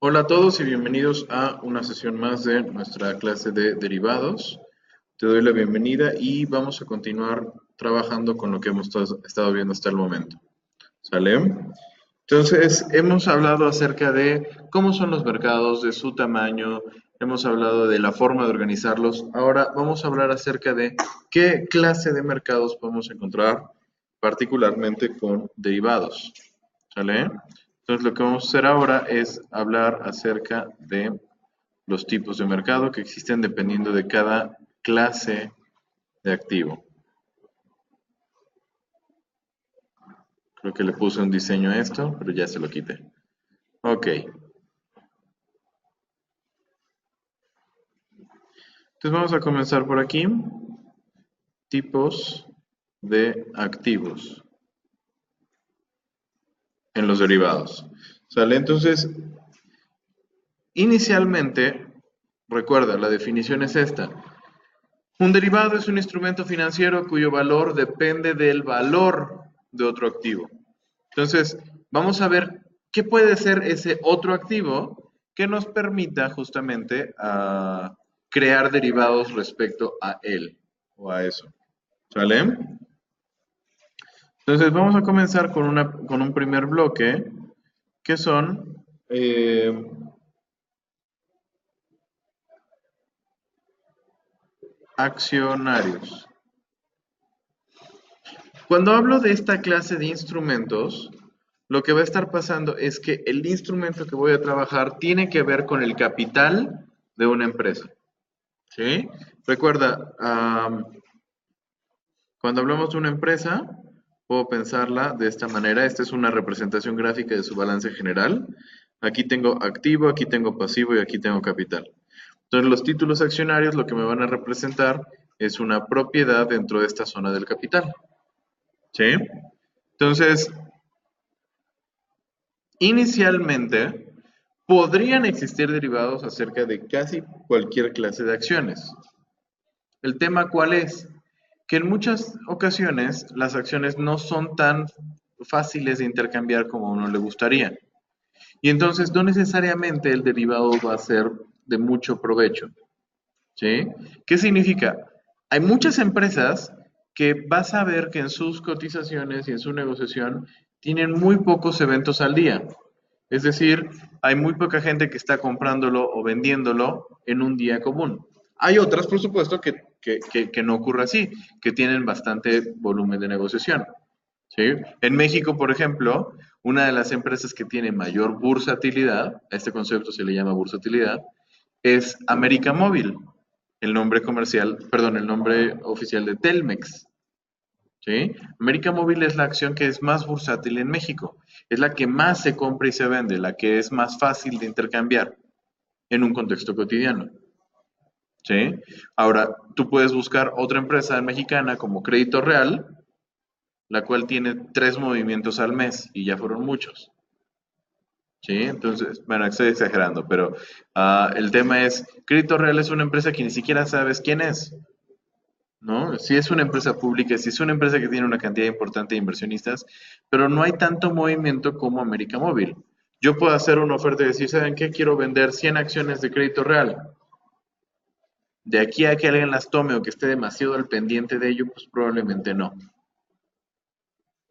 Hola a todos y bienvenidos a una sesión más de nuestra clase de derivados. Te doy la bienvenida y vamos a continuar trabajando con lo que hemos estado viendo hasta el momento. ¿Sale? Entonces, hemos hablado acerca de cómo son los mercados, de su tamaño, hemos hablado de la forma de organizarlos. Ahora vamos a hablar acerca de qué clase de mercados podemos encontrar, particularmente con derivados. ¿Sale? Entonces, lo que vamos a hacer ahora es hablar acerca de los tipos de mercado que existen dependiendo de cada clase de activo. Creo que le puse un diseño a esto, pero ya se lo quité. Ok. Entonces vamos a comenzar por aquí. Tipos de activos en los derivados. ¿Sale? Entonces, inicialmente, recuerda, la definición es esta. Un derivado es un instrumento financiero cuyo valor depende del valor de otro activo. Entonces, vamos a ver qué puede ser ese otro activo que nos permita justamente crear derivados respecto a él o a eso. ¿Sale? Entonces vamos a comenzar con un primer bloque que son accionarios. Cuando hablo de esta clase de instrumentos, lo que va a estar pasando es que el instrumento que voy a trabajar tiene que ver con el capital de una empresa. ¿Sí? Recuerda, cuando hablamos de una empresa, puedo pensarla de esta manera. Esta es una representación gráfica de su balance general. Aquí tengo activo, aquí tengo pasivo y aquí tengo capital. Entonces, los títulos accionarios lo que me van a representar es una propiedad dentro de esta zona del capital. ¿Sí? Entonces, inicialmente, podrían existir derivados acerca de casi cualquier clase de acciones. ¿El tema cuál es? Que en muchas ocasiones las acciones no son tan fáciles de intercambiar como a uno le gustaría. Y entonces no necesariamente el derivado va a ser de mucho provecho. ¿Sí? ¿Qué significa? Hay muchas empresas que vas a ver que en sus cotizaciones y en su negociación tienen muy pocos eventos al día. Es decir, hay muy poca gente que está comprándolo o vendiéndolo en un día común. Hay otras, por supuesto, que no ocurre así, que tienen bastante volumen de negociación. ¿Sí? En México, por ejemplo, una de las empresas que tiene mayor bursatilidad, a este concepto se le llama bursatilidad, es América Móvil, el nombre comercial, perdón, el nombre oficial de Telmex. ¿Sí? América Móvil es la acción que es más bursátil en México. Es la que más se compra y se vende, la que es más fácil de intercambiar en un contexto cotidiano. ¿Sí? Ahora, tú puedes buscar otra empresa mexicana como Crédito Real, la cual tiene 3 movimientos al mes y ya fueron muchos. ¿Sí? Entonces, bueno, estoy exagerando, pero el tema es, Crédito Real es una empresa que ni siquiera sabes quién es. ¿No? Sí es una empresa pública, sí es una empresa que tiene una cantidad importante de inversionistas, pero no hay tanto movimiento como América Móvil. Yo puedo hacer una oferta y decir, ¿saben qué? Quiero vender 100 acciones de Crédito Real. De aquí a que alguien las tome o que esté demasiado al pendiente de ello, pues probablemente no.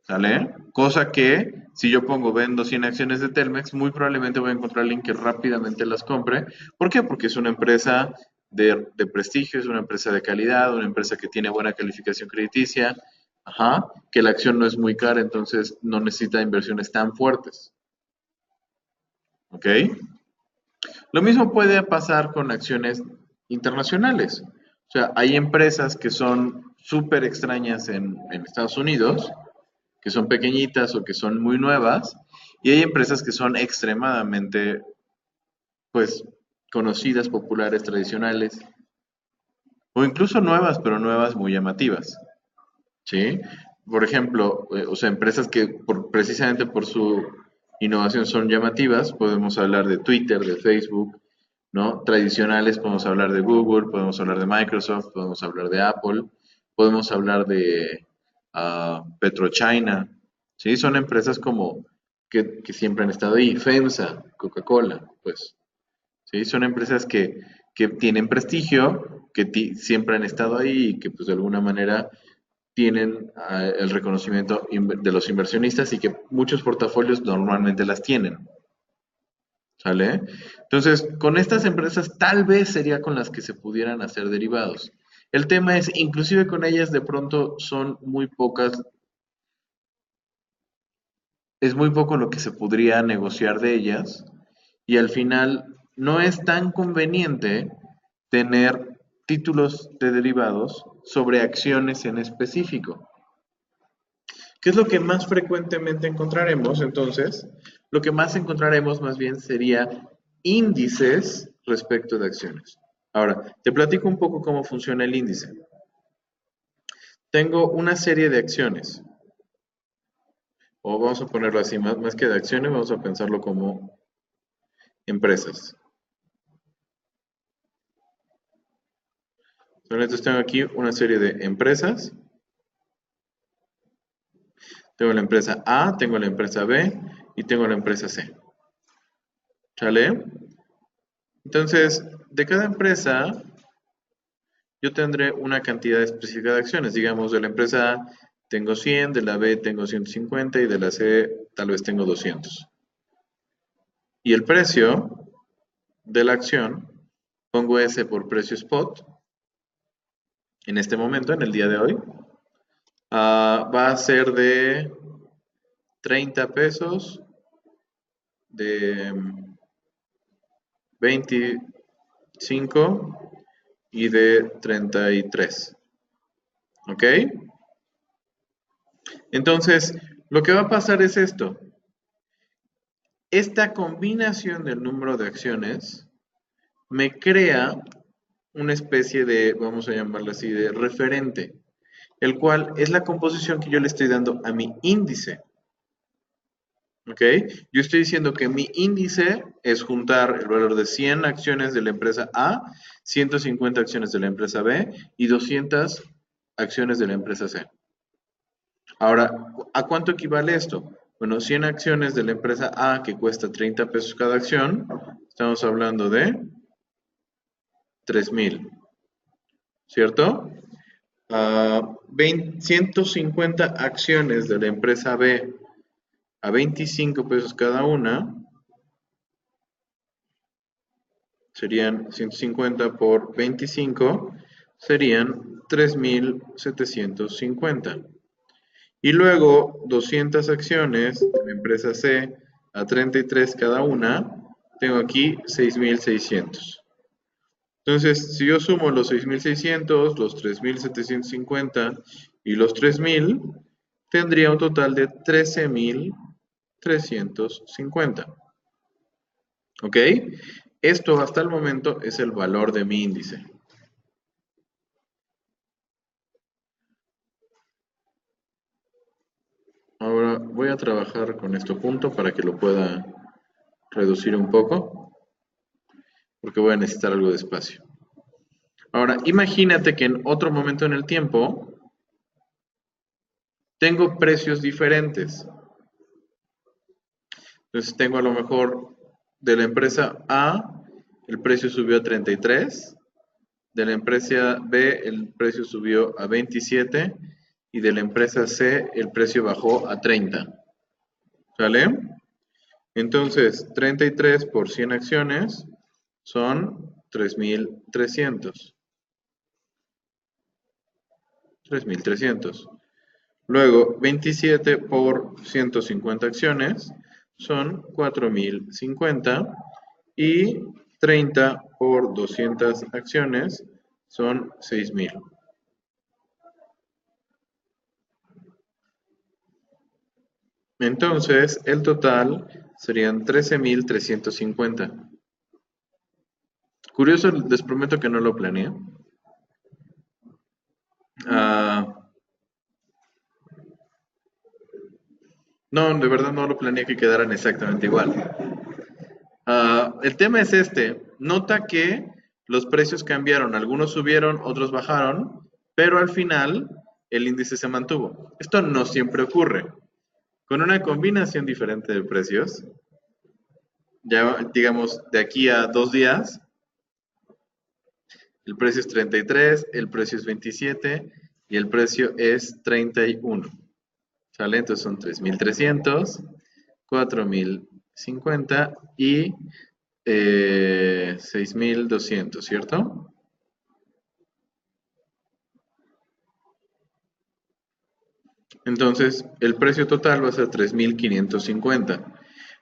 ¿Sale? Cosa que si yo pongo vendo 100 acciones de Telmex, muy probablemente voy a encontrar a alguien que rápidamente las compre. ¿Por qué? Porque es una empresa de prestigio, es una empresa de calidad, una empresa que tiene buena calificación crediticia, ajá, que la acción no es muy cara, entonces no necesita inversiones tan fuertes. ¿Ok? Lo mismo puede pasar con acciones internacionales. O sea, hay empresas que son súper extrañas en Estados Unidos, que son pequeñitas o que son muy nuevas, y hay empresas que son extremadamente, pues, conocidas, populares, tradicionales, o incluso nuevas, pero nuevas muy llamativas, ¿sí? Por ejemplo, o sea, empresas que precisamente por su innovación son llamativas, podemos hablar de Twitter, de Facebook, ¿no? Tradicionales, podemos hablar de Google, podemos hablar de Microsoft, podemos hablar de Apple, podemos hablar de PetroChina, ¿sí? Son empresas como que siempre han estado ahí. FEMSA, Coca-Cola, pues, ¿sí? Son empresas que tienen prestigio, siempre han estado ahí y que pues de alguna manera tienen el reconocimiento de los inversionistas y que muchos portafolios normalmente las tienen. ¿Sale? Entonces, con estas empresas tal vez sería con las que se pudieran hacer derivados. El tema es, inclusive con ellas de pronto son muy pocas, es muy poco lo que se podría negociar de ellas y al final no es tan conveniente tener títulos de derivados sobre acciones en específico. ¿Qué es lo que más frecuentemente encontraremos? Entonces, lo que más encontraremos más bien sería índices respecto de acciones. Ahora, te platico un poco cómo funciona el índice. Tengo una serie de acciones, o vamos a ponerlo así, más que de acciones, vamos a pensarlo como empresas. Entonces tengo aquí una serie de empresas. Tengo la empresa A, tengo la empresa B y tengo la empresa C. ¿Sale? Entonces, de cada empresa yo tendré una cantidad específica de acciones. Digamos, de la empresa A tengo 100, de la B tengo 150 y de la C tal vez tengo 200. Y el precio de la acción, pongo S por precio spot, en este momento, en el día de hoy, va a ser de 30 pesos, de 25 y de 33. ¿Ok? Entonces, lo que va a pasar es esto. Esta combinación del número de acciones me crea una especie de, vamos a llamarlo así, de referente, el cual es la composición que yo le estoy dando a mi índice. ¿Ok? Yo estoy diciendo que mi índice es juntar el valor de 100 acciones de la empresa A, 150 acciones de la empresa B y 200 acciones de la empresa C. Ahora, ¿a cuánto equivale esto? Bueno, 100 acciones de la empresa A que cuesta 30 pesos cada acción, estamos hablando de 3,000, ¿cierto? 150 acciones de la empresa B a 25 pesos cada una, serían 150 por 25, serían 3,750. Y luego 200 acciones de la empresa C a 33 cada una, tengo aquí 6,600. Entonces, si yo sumo los 6,600, los 3,750 y los 3,000, tendría un total de 13,350. ¿Ok? Esto hasta el momento es el valor de mi índice. Ahora voy a trabajar con esto junto para que lo pueda reducir un poco, porque voy a necesitar algo de espacio. Ahora, imagínate que en otro momento en el tiempo tengo precios diferentes. Entonces tengo a lo mejor de la empresa A, el precio subió a 33, de la empresa B el precio subió a 27 y de la empresa C el precio bajó a 30. ¿Sale? Entonces, 33 por 100 acciones son 3,300. 3,300. Luego, 27 por 150 acciones son 4,050 y 30 por 200 acciones son 6,000. Entonces, el total serían 13,350. Curioso, les prometo que no lo planeé. No, de verdad no lo planeé que quedaran exactamente igual. El tema es este. Nota que los precios cambiaron. Algunos subieron, otros bajaron, pero al final el índice se mantuvo. Esto no siempre ocurre. con una combinación diferente de precios, ya digamos de aquí a 2 días, el precio es 33, el precio es 27 y el precio es 31. ¿Sale? Entonces son 3,300, 4,050 y 6,200, ¿cierto? Entonces, el precio total va a ser 3,550.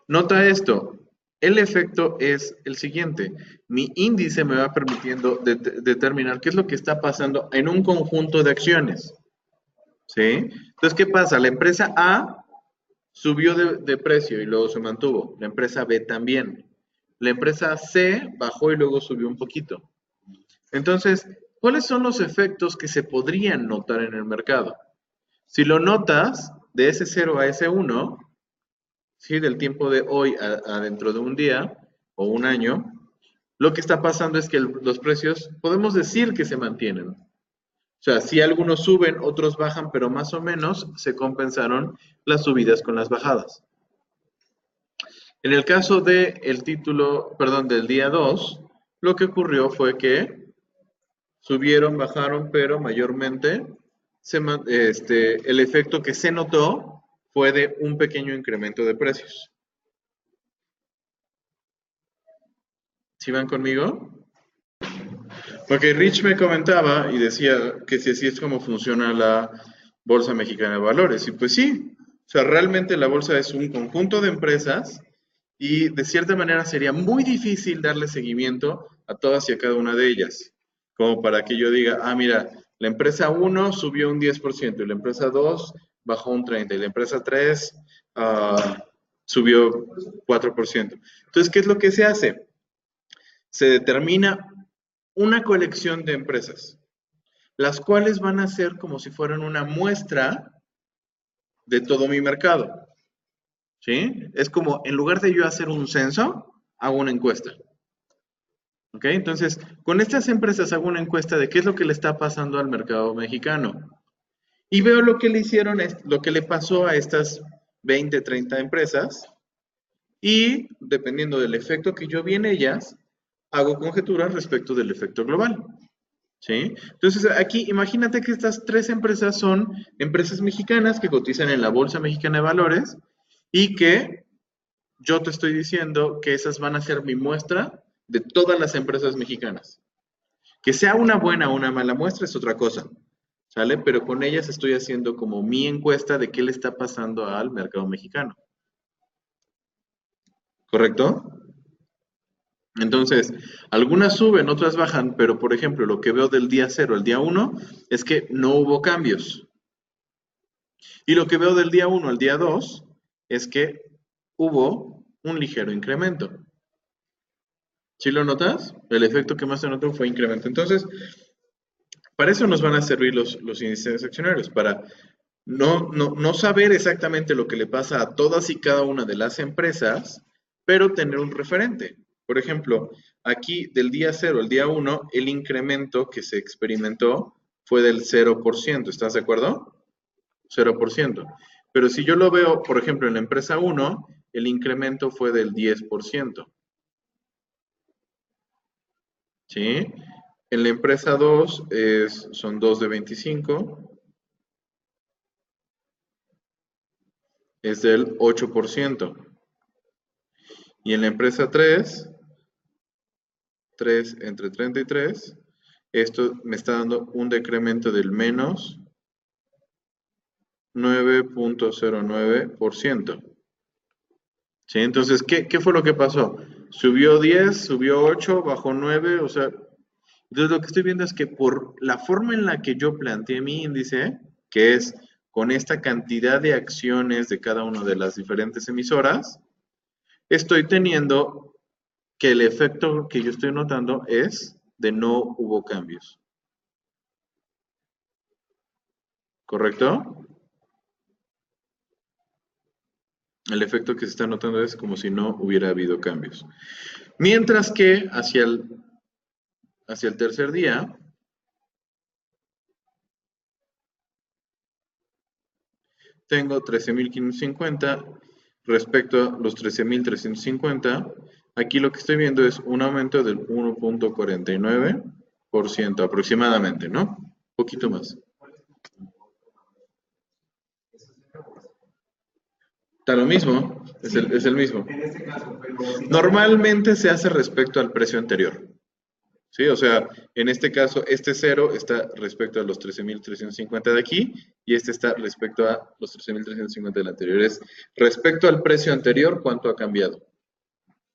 Nota esto, el efecto es el siguiente. Mi índice me va permitiendo determinar qué es lo que está pasando en un conjunto de acciones. ¿Sí? Entonces, ¿qué pasa? La empresa A subió de precio y luego se mantuvo. La empresa B también. La empresa C bajó y luego subió un poquito. Entonces, ¿cuáles son los efectos que se podrían notar en el mercado? Si lo notas de ese 0 a ese 1, ¿sí? Del tiempo de hoy a dentro de un día o un año, lo que está pasando es que los precios podemos decir que se mantienen. O sea, si algunos suben, otros bajan, pero más o menos se compensaron las subidas con las bajadas. En el caso del título, perdón, del día 2, lo que ocurrió fue que subieron, bajaron, pero mayormente el efecto que se notó fue de un pequeño incremento de precios. ¿Sí van conmigo? Porque Rich me comentaba y decía que si así es como funciona la Bolsa Mexicana de Valores. Y pues sí, o sea, realmente la bolsa es un conjunto de empresas y de cierta manera sería muy difícil darle seguimiento a todas y a cada una de ellas. Como para que yo diga, ah, mira, la empresa 1 subió un 10% y la empresa 2 bajó un 30% y la empresa 3 subió 4%. Entonces, ¿qué es lo que se hace? Se determina una colección de empresas, las cuales van a ser como si fueran una muestra de todo mi mercado. ¿Sí? Es como, en lugar de yo hacer un censo, hago una encuesta. ¿Ok? Entonces, con estas empresas hago una encuesta de qué es lo que le está pasando al mercado mexicano. Y veo lo que le hicieron, lo que le pasó a estas 20, 30 empresas. Y dependiendo del efecto que yo vi en ellas, hago conjeturas respecto del efecto global. ¿Sí? Entonces, aquí imagínate que estas 3 empresas son empresas mexicanas que cotizan en la Bolsa Mexicana de Valores y que yo te estoy diciendo que esas van a ser mi muestra de todas las empresas mexicanas. Que sea una buena o una mala muestra es otra cosa, ¿sale? Pero con ellas estoy haciendo como mi encuesta de qué le está pasando al mercado mexicano. ¿Correcto? Entonces, algunas suben, otras bajan, pero por ejemplo, lo que veo del día 0 al día 1 es que no hubo cambios. Y lo que veo del día 1 al día 2 es que hubo un ligero incremento. ¿Sí lo notas? El efecto que más se notó fue incremento. Entonces, para eso nos van a servir los índices accionarios, para no saber exactamente lo que le pasa a todas y cada una de las empresas, pero tener un referente. Por ejemplo, aquí del día 0 al día 1, el incremento que se experimentó fue del 0%. ¿Estás de acuerdo? 0%. Pero si yo lo veo, por ejemplo, en la empresa 1, el incremento fue del 10%. ¿Sí? En la empresa 2 son 2 de 25, es del 8%. Y en la empresa 3, 3 entre 33, esto me está dando un decremento del menos 9,09%. ¿Sí? Entonces, ¿qué fue lo que pasó? Subió 10, subió 8, bajó 9, o sea, entonces lo que estoy viendo es que por la forma en la que yo planteé mi índice, que es con esta cantidad de acciones de cada una de las diferentes emisoras, estoy teniendo que el efecto que yo estoy notando es de no hubo cambios. ¿Correcto? El efecto que se está notando es como si no hubiera habido cambios. Mientras que hacia el tercer día, tengo 13.550 respecto a los 13.350. Aquí lo que estoy viendo es un aumento del 1.49% aproximadamente, ¿no? Un poquito más. Está lo mismo, es el mismo. Normalmente se hace respecto al precio anterior. ¿Sí? O sea, en este caso, este cero está respecto a los 13.350 de aquí y este está respecto a los 13.350 del anterior. Es respecto al precio anterior, ¿cuánto ha cambiado?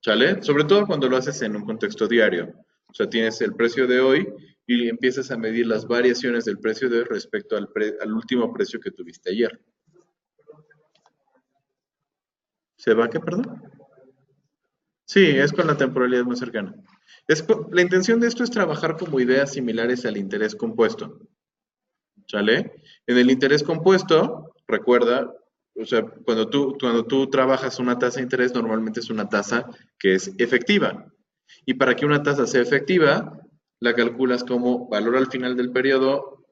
¿Sale? Sobre todo cuando lo haces en un contexto diario. O sea, tienes el precio de hoy y empiezas a medir las variaciones del precio de hoy respecto al último precio que tuviste ayer. ¿Se va qué, perdón? Sí, es con la temporalidad más cercana. La intención de esto es trabajar como ideas similares al interés compuesto. ¿Sale? En el interés compuesto, recuerda, o sea, cuando tú trabajas una tasa de interés, normalmente es una tasa que es efectiva. Y para que una tasa sea efectiva, la calculas como valor al final del periodo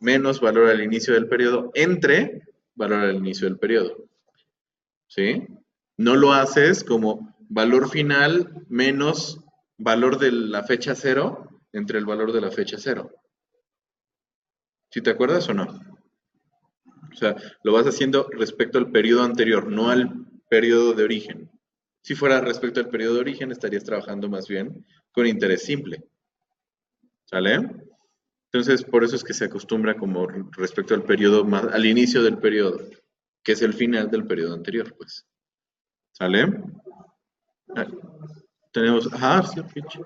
menos valor al inicio del periodo entre valor al inicio del periodo. ¿Sí? No lo haces como valor final menos valor de la fecha cero entre el valor de la fecha cero. ¿Sí te acuerdas o no? O sea, lo vas haciendo respecto al periodo anterior, no al periodo de origen. Si fuera respecto al periodo de origen, estarías trabajando más bien con interés simple. ¿Sale? Entonces, por eso es que se acostumbra como respecto al periodo, al inicio del periodo, que es el final del periodo anterior, pues. ¿Sale? Ah, tenemos, ajá, sí, Fitch.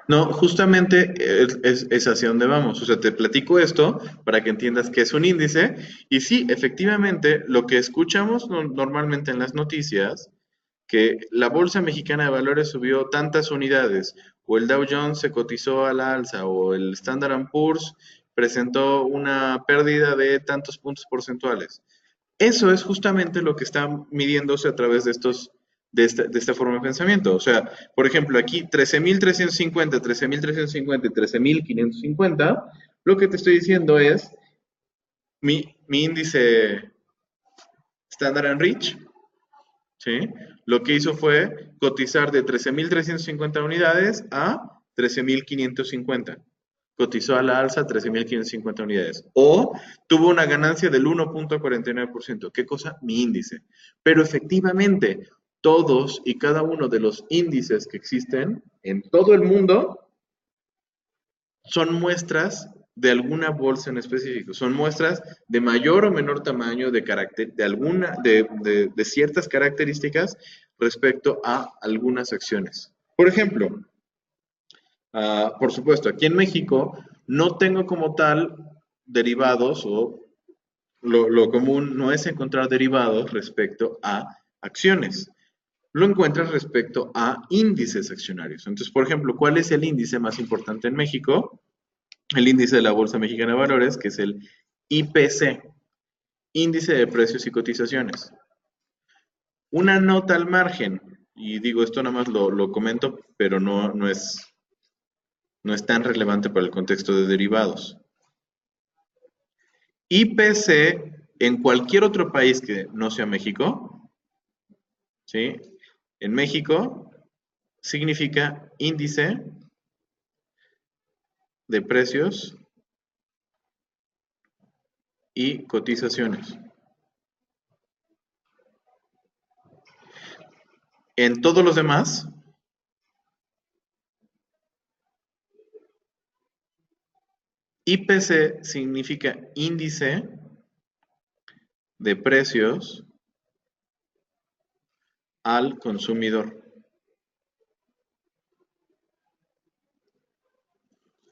No, justamente es hacia donde vamos. O sea, te platico esto para que entiendas que es un índice. Y sí, efectivamente, lo que escuchamos normalmente en las noticias, que la Bolsa Mexicana de Valores subió tantas unidades, o el Dow Jones se cotizó a la alza, o el Standard Poor's presentó una pérdida de tantos puntos porcentuales. Eso es justamente lo que está midiéndose a través de esta forma de pensamiento. O sea, por ejemplo, aquí 13.350, 13.350 y 13.550, lo que te estoy diciendo es mi índice Standard Rich, ¿sí? Lo que hizo fue cotizar de 13.350 unidades a 13.550. Cotizó a la alza 13.550 unidades. O tuvo una ganancia del 1.49%. ¿Qué cosa? Mi índice. Pero efectivamente, todos y cada uno de los índices que existen en todo el mundo son muestras de alguna bolsa en específico. Son muestras de mayor o menor tamaño, de ciertas características respecto a algunas acciones. Por ejemplo, por supuesto, aquí en México no tengo como tal derivados o lo común no es encontrar derivados respecto a acciones. Lo encuentras respecto a índices accionarios. Entonces, por ejemplo, ¿cuál es el índice más importante en México? El índice de la Bolsa Mexicana de Valores, que es el IPC, Índice de Precios y Cotizaciones. Una nota al margen, y digo esto nada más lo comento, pero no es tan relevante para el contexto de derivados. IPC en cualquier otro país que no sea México, ¿sí? En México significa índice de precios y cotizaciones. En todos los demás, IPC significa índice de precios al consumidor.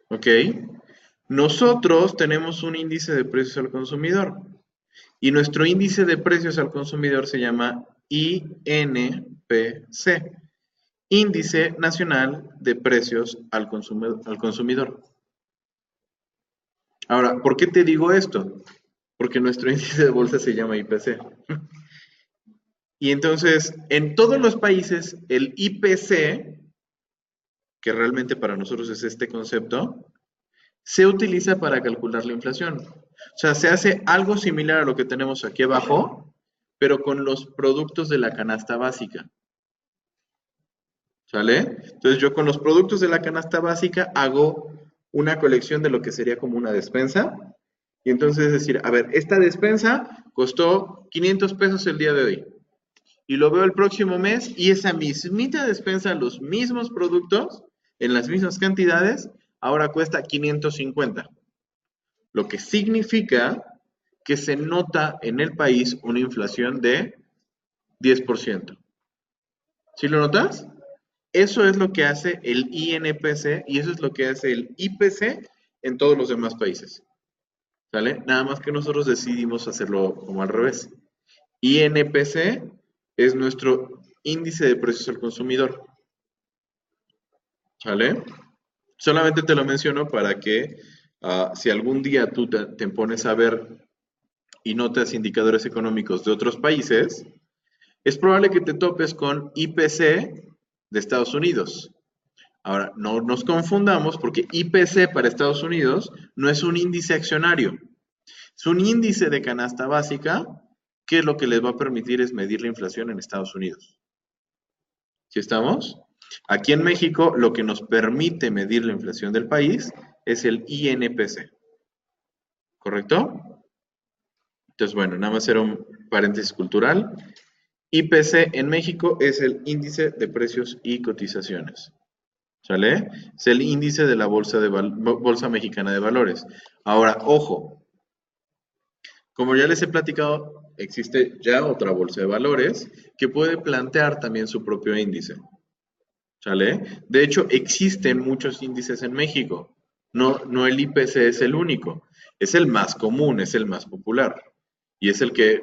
¿Ok? Nosotros tenemos un índice de precios al consumidor y nuestro índice de precios al consumidor se llama INPC, Índice Nacional de Precios al Consumidor. Ahora, ¿por qué te digo esto? Porque nuestro índice de bolsa se llama IPC. Y entonces, en todos los países, el IPC, que realmente para nosotros es este concepto, se utiliza para calcular la inflación. O sea, se hace algo similar a lo que tenemos aquí abajo, pero con los productos de la canasta básica. ¿Sale? Entonces yo con los productos de la canasta básica hago una colección de lo que sería como una despensa. Y entonces es decir, a ver, esta despensa costó 500 pesos el día de hoy. Y lo veo el próximo mes y esa mismita despensa, los mismos productos, en las mismas cantidades, ahora cuesta 550. Lo que significa que se nota en el país una inflación de 10%. ¿Sí lo notas? Eso es lo que hace el INPC y eso es lo que hace el IPC en todos los demás países. ¿Sale? Nada más que nosotros decidimos hacerlo como al revés. INPC es nuestro índice de precios al consumidor. ¿Sale? Solamente te lo menciono para que si algún día tú te pones a ver y notas indicadores económicos de otros países, es probable que te topes con IPC de Estados Unidos. Ahora, no nos confundamos porque IPC para Estados Unidos no es un índice accionario, es un índice de canasta básica que lo que les va a permitir es medir la inflación en Estados Unidos. ¿Sí estamos? Aquí en México lo que nos permite medir la inflación del país es el INPC, ¿correcto? Entonces, bueno, nada más era un paréntesis cultural. IPC en México es el índice de precios y cotizaciones. ¿Sale? Es el índice de la Bolsa Mexicana de Valores. Ahora, ojo, como ya les he platicado, existe ya otra bolsa de valores que puede plantear también su propio índice. ¿Sale? De hecho, existen muchos índices en México. No el IPC es el único. Es el más común, es el más popular. Y es el que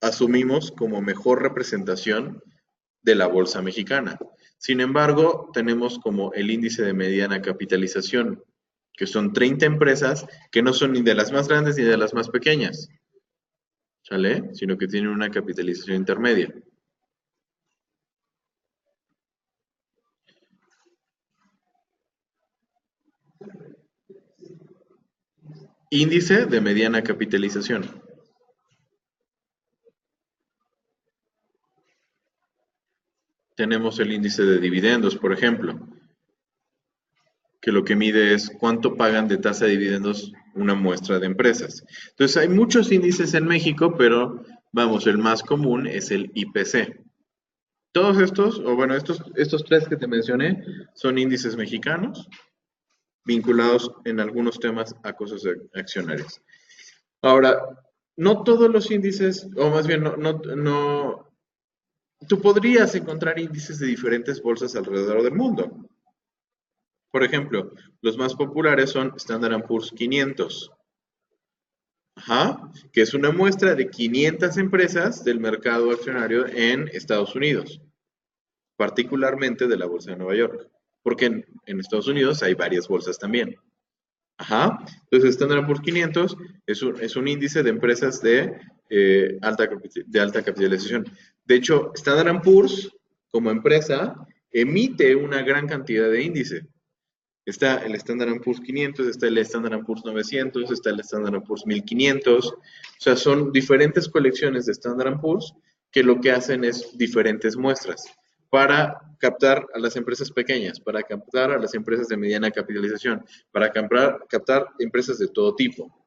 asumimos como mejor representación de la bolsa mexicana. Sin embargo, tenemos como el índice de mediana capitalización, que son 30 empresas que no son ni de las más grandes ni de las más pequeñas, ¿sale? Sino que tienen una capitalización intermedia. Índice de mediana capitalización. Tenemos el índice de dividendos, por ejemplo, que lo que mide es cuánto pagan de tasa de dividendos una muestra de empresas. Entonces, hay muchos índices en México, pero vamos, el más común es el IPC. Todos estos, o bueno, estos tres que te mencioné, son índices mexicanos vinculados en algunos temas a cosas accionarias. Ahora, no todos los índices, o más bien, tú podrías encontrar índices de diferentes bolsas alrededor del mundo. Por ejemplo, los más populares son Standard Poor's 500, ajá, que es una muestra de 500 empresas del mercado accionario en Estados Unidos, particularmente de la Bolsa de Nueva York, porque en Estados Unidos hay varias bolsas también. Ajá, entonces Standard Poor's 500 es un índice de empresas de alta capitalización. De hecho, Standard Poor's como empresa emite una gran cantidad de índice. Está el Standard Poor's 500, está el Standard Poor's 900, está el Standard Poor's 1500. O sea, son diferentes colecciones de Standard Poor's que lo que hacen es diferentes muestras para captar a las empresas pequeñas, para captar a las empresas de mediana capitalización, para captar empresas de todo tipo.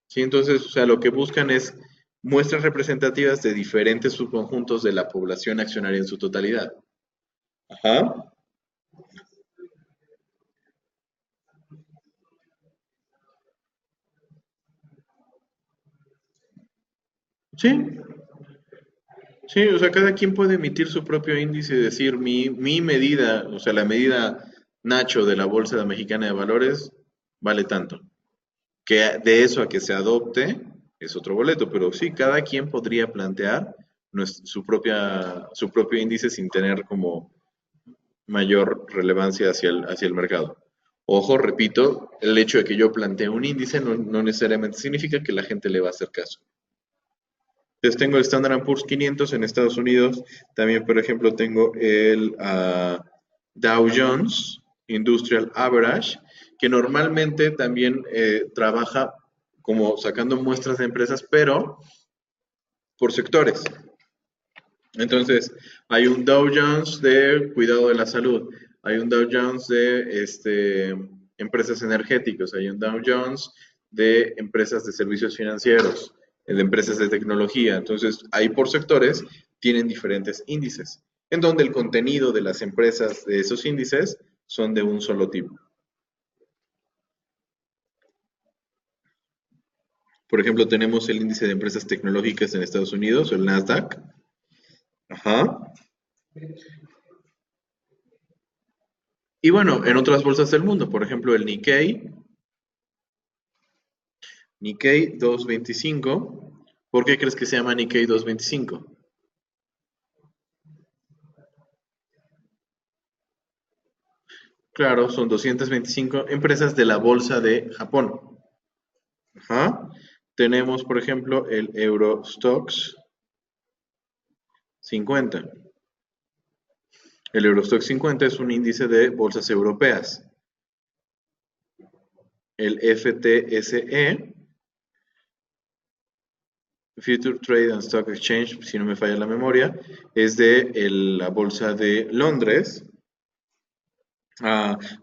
¿Sí? Entonces, o sea, lo que buscan es muestras representativas de diferentes subconjuntos de la población accionaria en su totalidad. Ajá. Sí, sí, o sea, cada quien puede emitir su propio índice y decir mi medida, o sea, la medida Nacho de la Bolsa Mexicana de Valores vale tanto. Que de eso a que se adopte es otro boleto, pero sí, cada quien podría plantear su propio índice sin tener como mayor relevancia hacia el mercado. Ojo, repito, el hecho de que yo plantee un índice no necesariamente significa que la gente le va a hacer caso. Entonces tengo el Standard Poor's 500 en Estados Unidos. También, por ejemplo, tengo el Dow Jones Industrial Average, que normalmente también trabaja como sacando muestras de empresas, pero por sectores. Entonces, hay un Dow Jones de cuidado de la salud, hay un Dow Jones de empresas energéticas, hay un Dow Jones de empresas de servicios financieros, de empresas de tecnología. Entonces, ahí por sectores tienen diferentes índices, en donde el contenido de las empresas de esos índices son de un solo tipo. Por ejemplo, tenemos el índice de empresas tecnológicas en Estados Unidos, el Nasdaq. Ajá. Y bueno, en otras bolsas del mundo, por ejemplo, el Nikkei 225. ¿Por qué crees que se llama Nikkei 225? Claro, son 225 empresas de la bolsa de Japón. Ajá. Tenemos, por ejemplo, el Eurostoxx 50. El Eurostoxx 50 es un índice de bolsas europeas. El FTSE, Future Trade and Stock Exchange, si no me falla la memoria, es de la bolsa de Londres.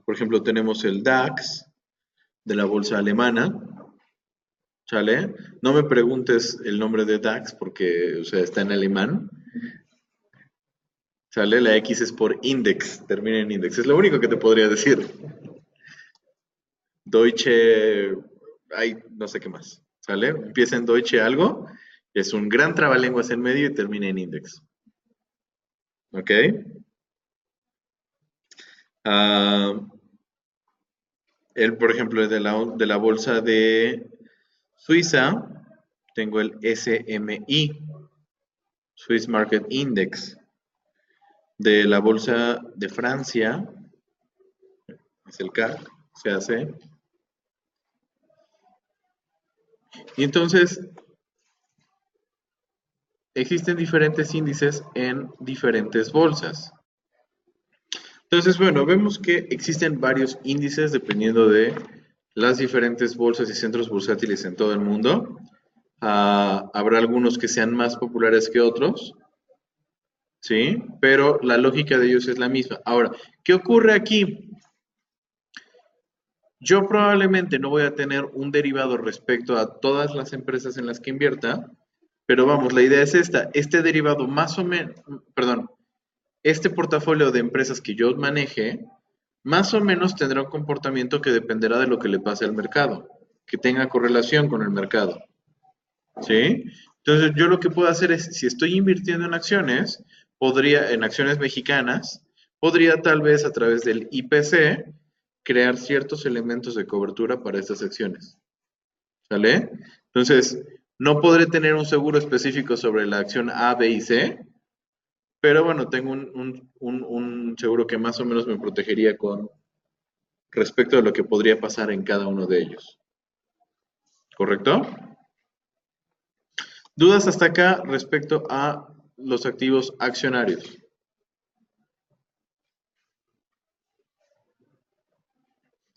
Por ejemplo, tenemos el DAX de la bolsa alemana. ¿Sale? No me preguntes el nombre de DAX porque, o sea, está en alemán. ¿Sale? La X es por Index, termina en Index. Es lo único que te podría decir. Deutsche, ay, no sé qué más. ¿Sale? Empieza en Deutsche algo, es un gran trabalenguas en medio y termina en Index. ¿Ok? Ah, por ejemplo, de la bolsa de Suiza, tengo el SMI, Swiss Market Index. De la bolsa de Francia, es el CAC. Y entonces, existen diferentes índices en diferentes bolsas. Entonces, bueno, vemos que existen varios índices dependiendo de las diferentes bolsas y centros bursátiles en todo el mundo. Habrá algunos que sean más populares que otros, ¿sí? Pero la lógica de ellos es la misma. Ahora, ¿qué ocurre aquí? Yo probablemente no voy a tener un derivado respecto a todas las empresas en las que invierta, pero vamos, la idea es esta. Este derivado más o menos, perdón, este portafolio de empresas que yo maneje, más o menos tendrá un comportamiento que dependerá de lo que le pase al mercado, que tenga correlación con el mercado. ¿Sí? Entonces, yo lo que puedo hacer es, si estoy invirtiendo en acciones mexicanas, podría tal vez a través del IPC crear ciertos elementos de cobertura para estas acciones. ¿Sale? Entonces, no podré tener un seguro específico sobre la acción A, B y C, pero bueno, tengo un seguro que más o menos me protegería con respecto a lo que podría pasar en cada uno de ellos. ¿Correcto? ¿Dudas hasta acá respecto a los activos accionarios?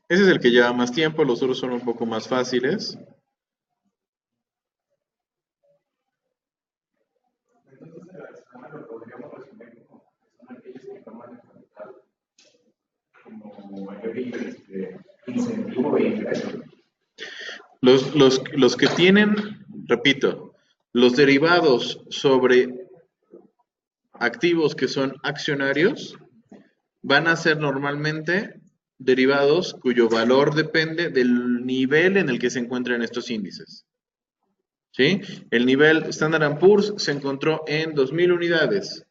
Ese es el que lleva más tiempo, los otros son un poco más fáciles. Los que tienen, repito, los derivados sobre activos que son accionarios van a ser normalmente derivados cuyo valor depende del nivel en el que se encuentran estos índices. ¿Sí? El nivel Standard Poor's se encontró en 2000 unidades.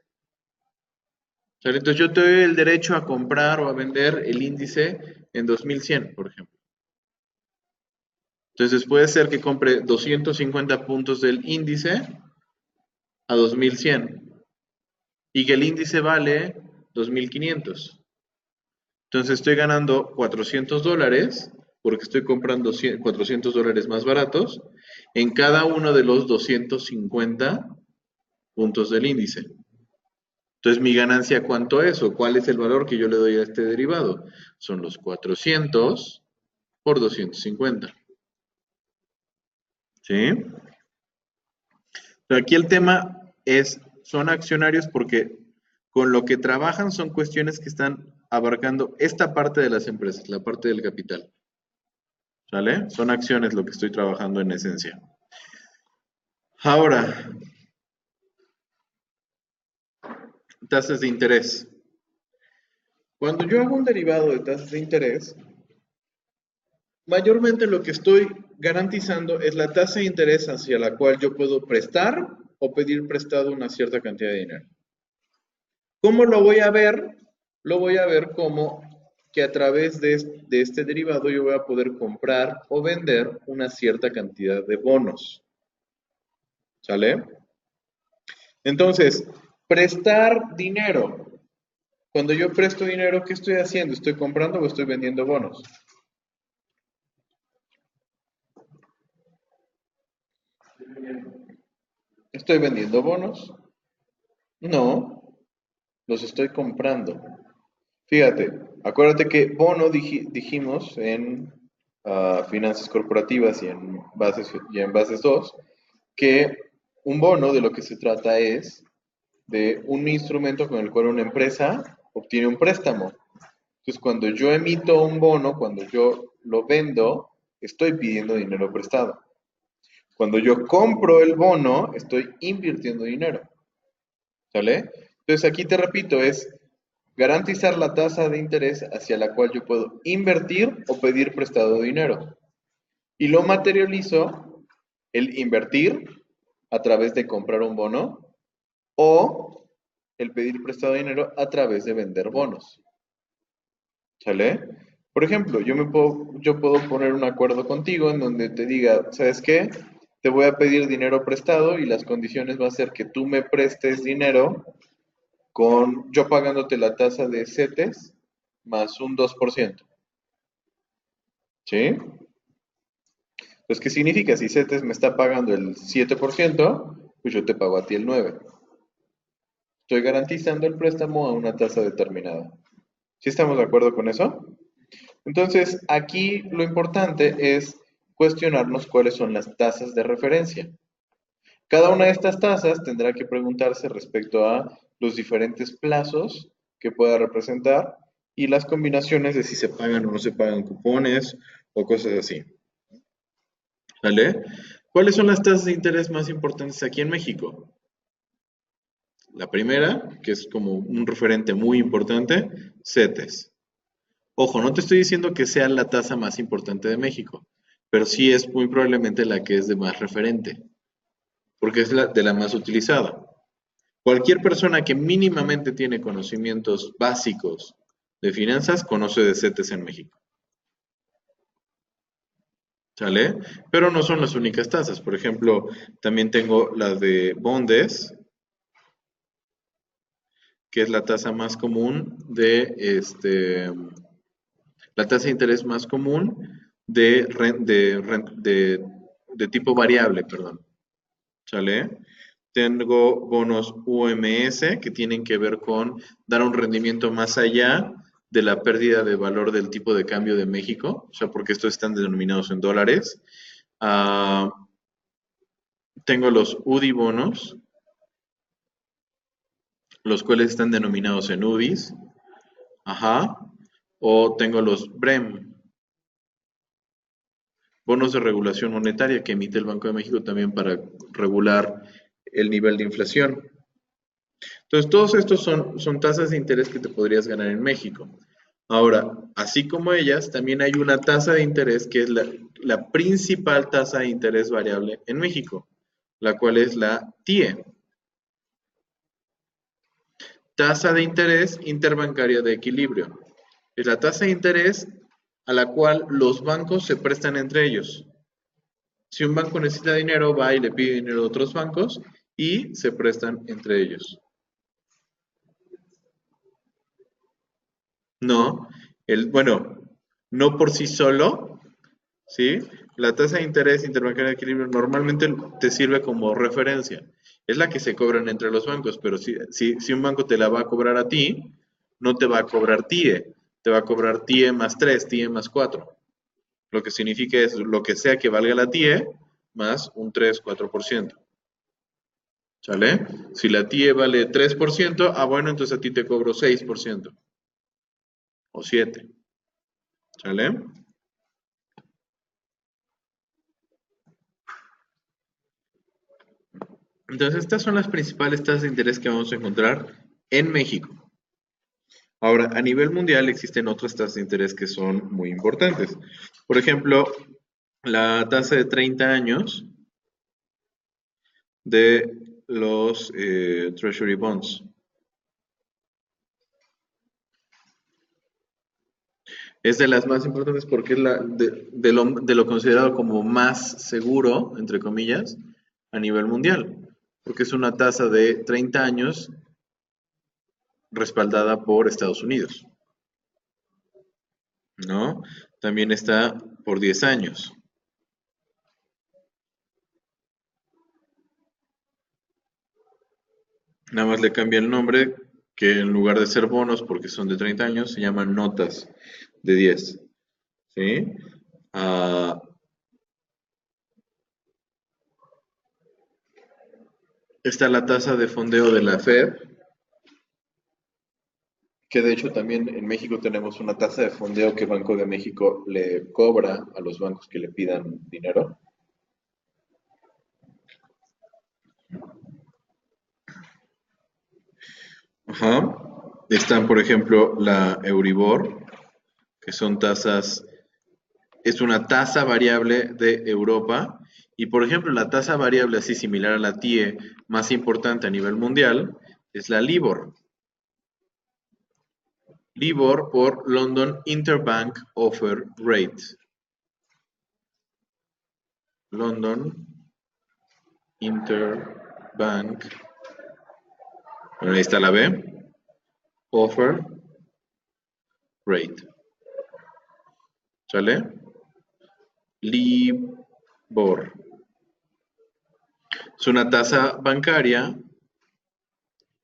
¿Sale? Entonces yo te doy el derecho a comprar o a vender el índice en 2100, por ejemplo. Entonces puede ser que compre 250 puntos del índice a 2100 y que el índice vale 2500. Entonces estoy ganando $400 porque estoy comprando $400 más baratos en cada uno de los 250 puntos del índice. Entonces, ¿mi ganancia cuánto es o cuál es el valor que yo le doy a este derivado? Son los 400 por 250. ¿Sí? Pero aquí el tema son accionarios porque con lo que trabajan son cuestiones que están abarcando esta parte de las empresas, la parte del capital. ¿Sale? Son acciones lo que estoy trabajando en esencia. Ahora, tasas de interés. Cuando yo hago un derivado de tasas de interés, mayormente lo que estoy garantizando es la tasa de interés hacia la cual yo puedo prestar o pedir prestado una cierta cantidad de dinero. ¿Cómo lo voy a ver? Lo voy a ver como que a través de este derivado yo voy a poder comprar o vender una cierta cantidad de bonos. ¿Sale? Entonces, prestar dinero. Cuando yo presto dinero, ¿qué estoy haciendo? ¿Estoy comprando o estoy vendiendo bonos? ¿Estoy vendiendo bonos? No, los estoy comprando. Fíjate, acuérdate que bono dijimos en finanzas corporativas y en bases 2 que un bono de lo que se trata es de un instrumento con el cual una empresa obtiene un préstamo. Entonces, cuando yo emito un bono, cuando yo lo vendo, estoy pidiendo dinero prestado. Cuando yo compro el bono, estoy invirtiendo dinero. ¿Sale? Entonces, aquí te repito, es garantizar la tasa de interés hacia la cual yo puedo invertir o pedir prestado dinero. Y lo materializo el invertir a través de comprar un bono o el pedir prestado dinero a través de vender bonos. ¿Sale? Por ejemplo, yo puedo poner un acuerdo contigo en donde te diga, ¿sabes qué? Te voy a pedir dinero prestado y las condiciones va a ser que tú me prestes dinero con yo pagándote la tasa de CETES más un 2%. ¿Sí? Pues, ¿qué significa? Si CETES me está pagando el 7%, pues yo te pago a ti el 9%. Estoy garantizando el préstamo a una tasa determinada. ¿Sí estamos de acuerdo con eso? Entonces, aquí lo importante es cuestionarnos cuáles son las tasas de referencia. Cada una de estas tasas tendrá que preguntarse respecto a los diferentes plazos que pueda representar y las combinaciones de si se pagan o no se pagan cupones o cosas así. ¿Vale? ¿Cuáles son las tasas de interés más importantes aquí en México? La primera, que es como un referente muy importante, CETES. Ojo, no te estoy diciendo que sea la tasa más importante de México, pero sí es muy probablemente la que es de más referente, porque es de la más utilizada. Cualquier persona que mínimamente tiene conocimientos básicos de finanzas conoce de CETES en México. ¿Sale? Pero no son las únicas tasas. Por ejemplo, también tengo la de Bondes, que es la tasa más común la tasa de interés más común de tipo variable, perdón. ¿Sale? Tengo bonos UMS que tienen que ver con dar un rendimiento más allá de la pérdida de valor del tipo de cambio de México, o sea, porque estos están denominados en dólares. Ah, tengo los UDI bonos, los cuales están denominados en UDIs. Ajá. O tengo los BREM, bonos de regulación monetaria que emite el Banco de México también para regular el nivel de inflación. Entonces, todos estos son tasas de interés que te podrías ganar en México. Ahora, así como ellas, también hay una tasa de interés que es la principal tasa de interés variable en México, la cual es la TIE, tasa de interés interbancaria de equilibrio. Es la tasa de interés a la cual los bancos se prestan entre ellos. Si un banco necesita dinero, va y le pide dinero a otros bancos y se prestan entre ellos. No, bueno, no por sí solo, ¿sí? La tasa de interés interbancaria de equilibrio normalmente te sirve como referencia. Es la que se cobran entre los bancos, pero si un banco te la va a cobrar a ti, no te va a cobrar TIE, te va a cobrar TIE más 3, TIE más 4. Lo que significa es lo que sea que valga la TIE más un 3-4%. ¿Sale? Si la TIE vale 3%, bueno, entonces a ti te cobro 6% o 7%. ¿Sale? Entonces, estas son las principales tasas de interés que vamos a encontrar en México. Ahora, a nivel mundial existen otras tasas de interés que son muy importantes. Por ejemplo, la tasa de 30 años de los Treasury Bonds. Es de las más importantes porque es de lo considerado como más seguro, entre comillas, a nivel mundial. Porque es una tasa de 30 años respaldada por Estados Unidos, ¿no? También está por 10 años. Nada más le cambia el nombre, que en lugar de ser bonos, porque son de 30 años, se llaman notas de 10. ¿Sí? Ah, está la tasa de fondeo de la Fed, que de hecho también en México tenemos una tasa de fondeo que Banco de México le cobra a los bancos que le pidan dinero. Ajá. Están, por ejemplo, la Euribor, que son tasas, es una tasa variable de Europa. Y, por ejemplo, la tasa variable así similar a la TIE más importante a nivel mundial es la LIBOR. LIBOR por London Interbank Offer Rate. London Interbank. Bueno, ahí está la B. Offer Rate. ¿Sale? LIBOR. Es una tasa bancaria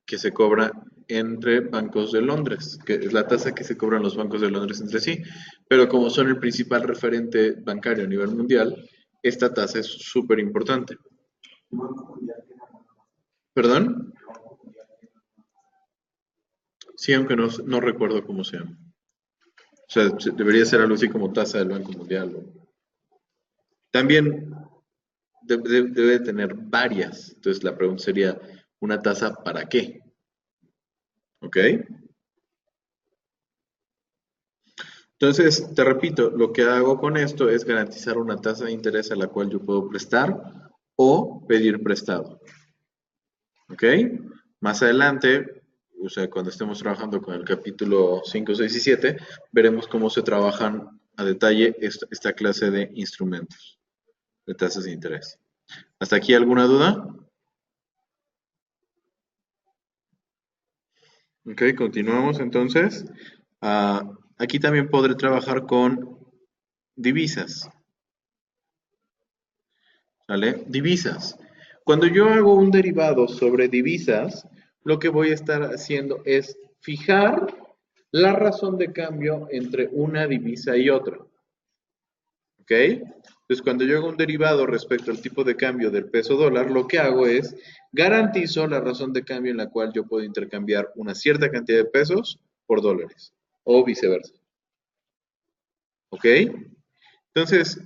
que se cobra entre bancos de Londres, que es la tasa que se cobran los bancos de Londres entre sí. Pero como son el principal referente bancario a nivel mundial, esta tasa es súper importante. ¿Perdón? Sí, aunque no recuerdo cómo se llama. O sea, debería ser algo así como tasa del Banco Mundial. También debe tener varias. Entonces la pregunta sería, ¿una tasa para qué? ¿Ok? Entonces, te repito, lo que hago con esto es garantizar una tasa de interés a la cual yo puedo prestar o pedir prestado. ¿Ok? Más adelante, o sea, cuando estemos trabajando con el capítulo 5, 6 y 7, veremos cómo se trabajan a detalle esta clase de instrumentos de tasas de interés. ¿Hasta aquí alguna duda? Ok, continuamos entonces. Aquí también podré trabajar con divisas. ¿Vale? Divisas. Cuando yo hago un derivado sobre divisas, lo que voy a estar haciendo es fijar la razón de cambio entre una divisa y otra. ¿Ok? Entonces, cuando yo hago un derivado respecto al tipo de cambio del peso dólar, lo que hago es garantizo la razón de cambio en la cual yo puedo intercambiar una cierta cantidad de pesos por dólares o viceversa. ¿Ok? Entonces,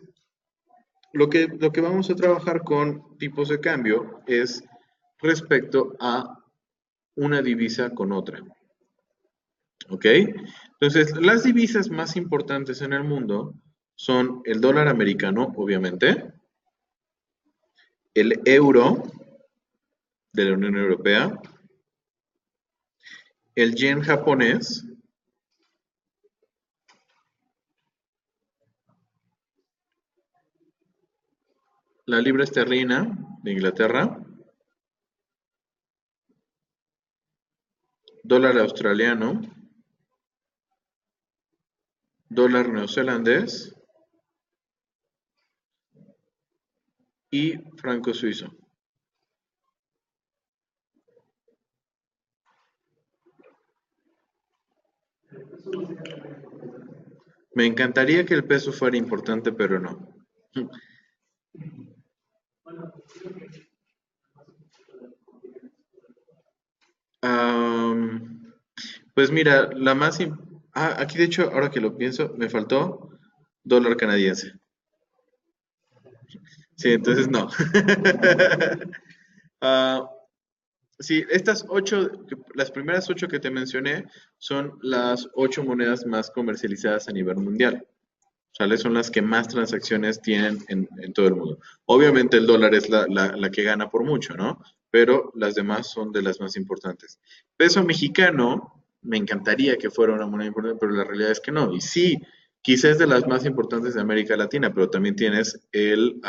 lo que vamos a trabajar con tipos de cambio es respecto a una divisa con otra. ¿Ok? Entonces, las divisas más importantes en el mundo son el dólar americano, obviamente, el euro de la Unión Europea, el yen japonés, la libra esterlina de Inglaterra, dólar australiano, dólar neozelandés, y franco suizo. Me encantaría que el peso fuera importante, pero no. Am, pues mira, aquí de hecho, ahora que lo pienso, me faltó dólar canadiense. Sí, entonces no. Ah, sí, las primeras 8 que te mencioné son las 8 monedas más comercializadas a nivel mundial. ¿Sale? Son las que más transacciones tienen en todo el mundo. Obviamente el dólar es la que gana por mucho, ¿no? Pero las demás son de las más importantes. Peso mexicano, me encantaría que fuera una moneda importante, pero la realidad es que no. Y sí, quizás es de las más importantes de América Latina, pero también tienes el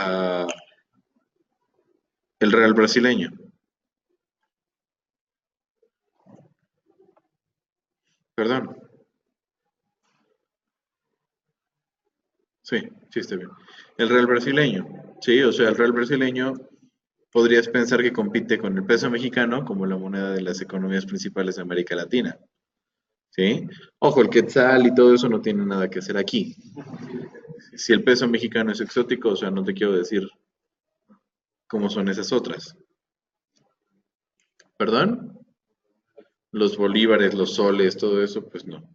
real brasileño. Perdón. Sí, sí está bien. El real brasileño. Sí, o sea, el real brasileño podrías pensar que compite con el peso mexicano como la moneda de las economías principales de América Latina. ¿Sí? Ojo, el quetzal y todo eso no tiene nada que hacer aquí. Si el peso mexicano es exótico, o sea, no te quiero decir cómo son esas otras. ¿Perdón? Los bolívares, los soles, todo eso, pues no.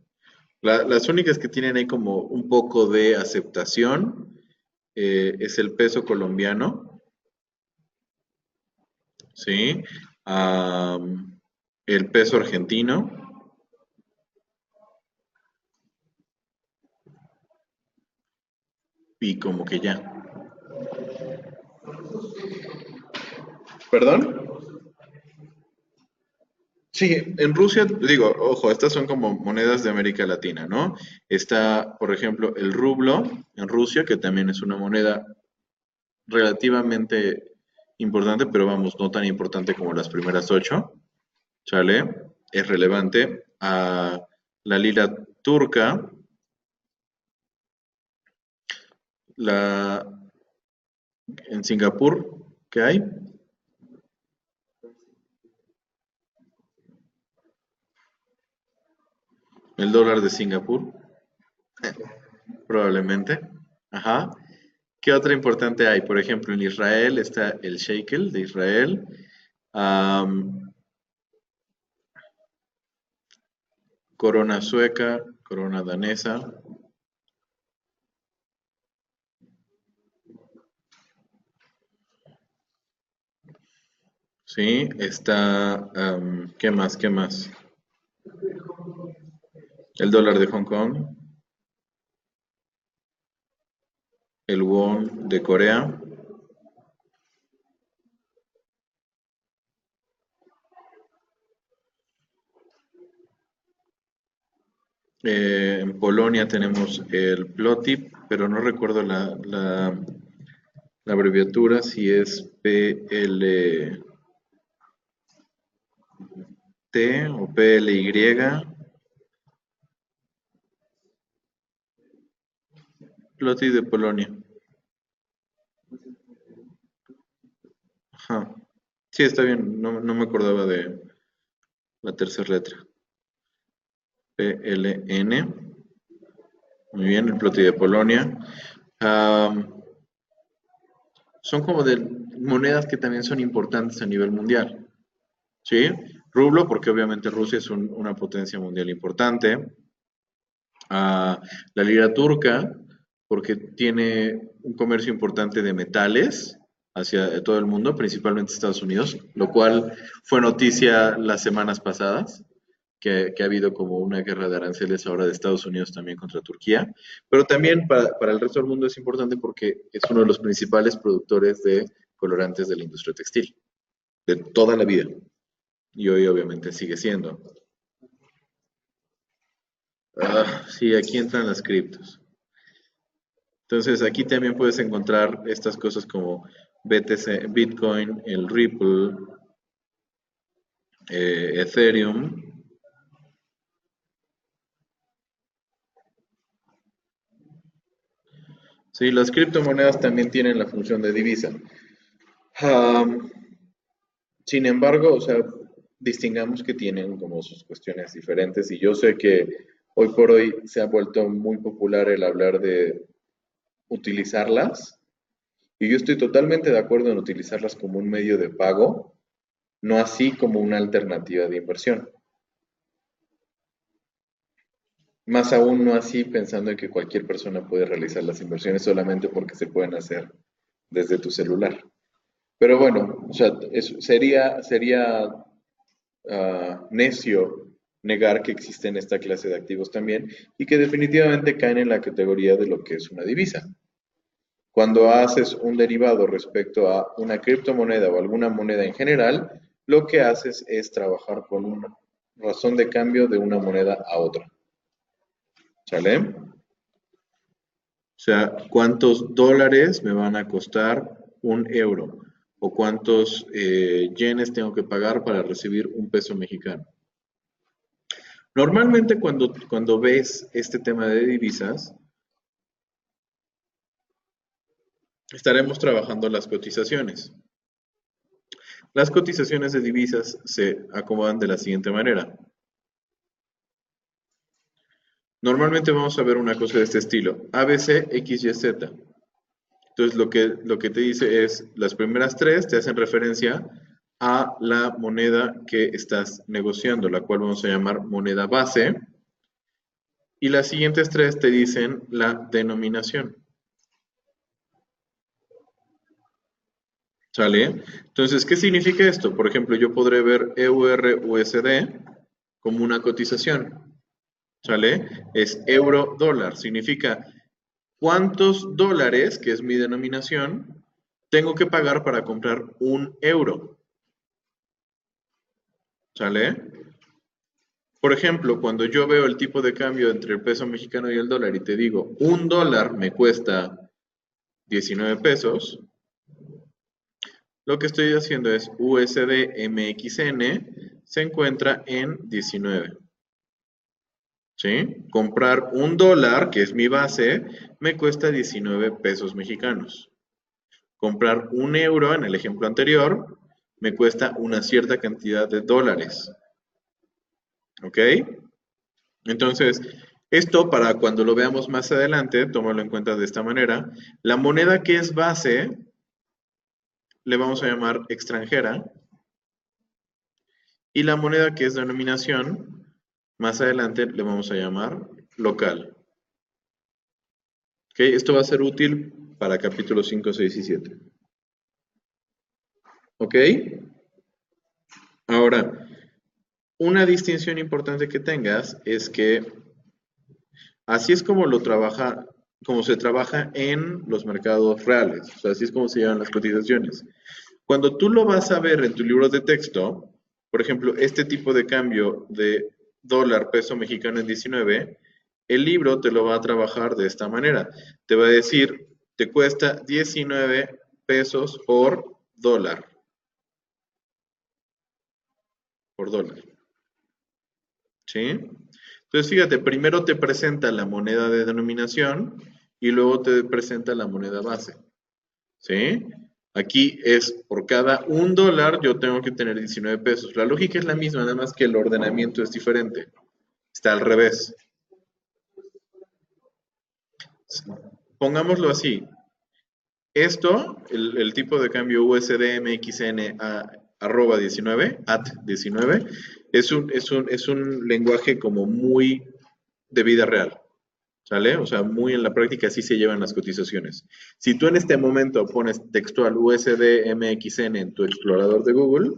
Las únicas que tienen ahí como un poco de aceptación es el peso colombiano, ¿sí? El peso argentino y como que ya. ¿Perdón? Sí, en Rusia, digo, ojo, estas son como monedas de América Latina, ¿no? Está, por ejemplo, el rublo en Rusia, que también es una moneda relativamente importante, pero vamos, no tan importante como las primeras 8, ¿sale? Es relevante. La lira turca, la en Singapur, ¿qué hay? El dólar de Singapur, probablemente. Ajá. ¿Qué otra importante hay? Por ejemplo, en Israel está el shekel de Israel. Am, corona sueca, corona danesa. Sí, está. ¿Qué más? ¿Qué más? El dólar de Hong Kong, el won de Corea. En Polonia tenemos el PLOTIP, pero no recuerdo la abreviatura, si es PLT o PLY. PLOTIP de Polonia. Ajá. Sí, está bien, no me acordaba de la tercera letra. PLN. Muy bien, el PLOTIP de Polonia. Am, son como de monedas que también son importantes a nivel mundial. ¿Sí? Rublo, porque obviamente Rusia es una potencia mundial importante. La lira turca, porque tiene un comercio importante de metales hacia todo el mundo, principalmente Estados Unidos, lo cual fue noticia las semanas pasadas, que ha habido como una guerra de aranceles ahora de Estados Unidos también contra Turquía, pero también para el resto del mundo es importante porque es uno de los principales productores de colorantes de la industria textil, de toda la vida, y hoy obviamente sigue siendo. Sí, aquí entran las criptos. Entonces, aquí también puedes encontrar estas cosas como BTC, Bitcoin, el Ripple, Ethereum. Sí, las criptomonedas también tienen la función de divisa. Am, Sin embargo, o sea, distingamos que tienen como sus cuestiones diferentes y yo sé que hoy por hoy se ha vuelto muy popular el hablar de utilizarlas y yo estoy totalmente de acuerdo en utilizarlas como un medio de pago, no así como una alternativa de inversión. Más aún no así pensando en que cualquier persona puede realizar las inversiones solamente porque se pueden hacer desde tu celular. Pero bueno, o sea, sería necio negar que existen esta clase de activos también y que definitivamente caen en la categoría de lo que es una divisa. Cuando haces un derivado respecto a una criptomoneda o alguna moneda en general, lo que haces es trabajar con una razón de cambio de una moneda a otra. ¿Sale? O sea, ¿cuántos dólares me van a costar un euro? ¿O cuántos yenes tengo que pagar para recibir un peso mexicano? Normalmente cuando ves este tema de divisas, estaremos trabajando las cotizaciones. Las cotizaciones de divisas se acomodan de la siguiente manera. Normalmente vamos a ver una cosa de este estilo, ABC, X, Y, Z. Entonces lo que te dice es, las primeras tres te hacen referencia a la moneda que estás negociando, la cual vamos a llamar moneda base, y las siguientes tres te dicen la denominación. ¿Sale? Entonces, ¿qué significa esto? Por ejemplo, yo podré ver EUR-USD como una cotización. ¿Sale? Es euro-dólar. Significa cuántos dólares, que es mi denominación, tengo que pagar para comprar un euro. ¿Sale? Por ejemplo, cuando yo veo el tipo de cambio entre el peso mexicano y el dólar y te digo, un dólar me cuesta 19 pesos, lo que estoy haciendo es USD MXN se encuentra en 19. ¿Sí? Comprar un dólar, que es mi base, me cuesta 19 pesos mexicanos. Comprar un euro, en el ejemplo anterior, me cuesta una cierta cantidad de dólares. ¿Ok? Entonces, esto para cuando lo veamos más adelante, tómalo en cuenta de esta manera. La moneda que es base, le vamos a llamar extranjera. Y la moneda que es denominación, más adelante le vamos a llamar local. ¿Ok? Esto va a ser útil para capítulos 5, 6 y 7. ¿Ok? Ahora, una distinción importante que tengas es que así es como se trabaja en los mercados reales. O sea, así es como se llevan las cotizaciones. Cuando tú lo vas a ver en tu libro de texto, por ejemplo, este tipo de cambio de dólar peso mexicano en 19, el libro te lo va a trabajar de esta manera. Te va a decir, te cuesta 19 pesos por dólar. ¿Sí? Entonces, fíjate, primero te presenta la moneda de denominación y luego te presenta la moneda base. ¿Sí? Aquí es por cada un dólar yo tengo que tener 19 pesos. La lógica es la misma, nada más que el ordenamiento es diferente. Está al revés. Pongámoslo así. Esto, el tipo de cambio USD MXN a arroba 19, at 19, es un lenguaje como muy de vida real. ¿Sale? O sea, muy en la práctica así se llevan las cotizaciones. Si tú en este momento pones textual USD MXN en tu explorador de Google,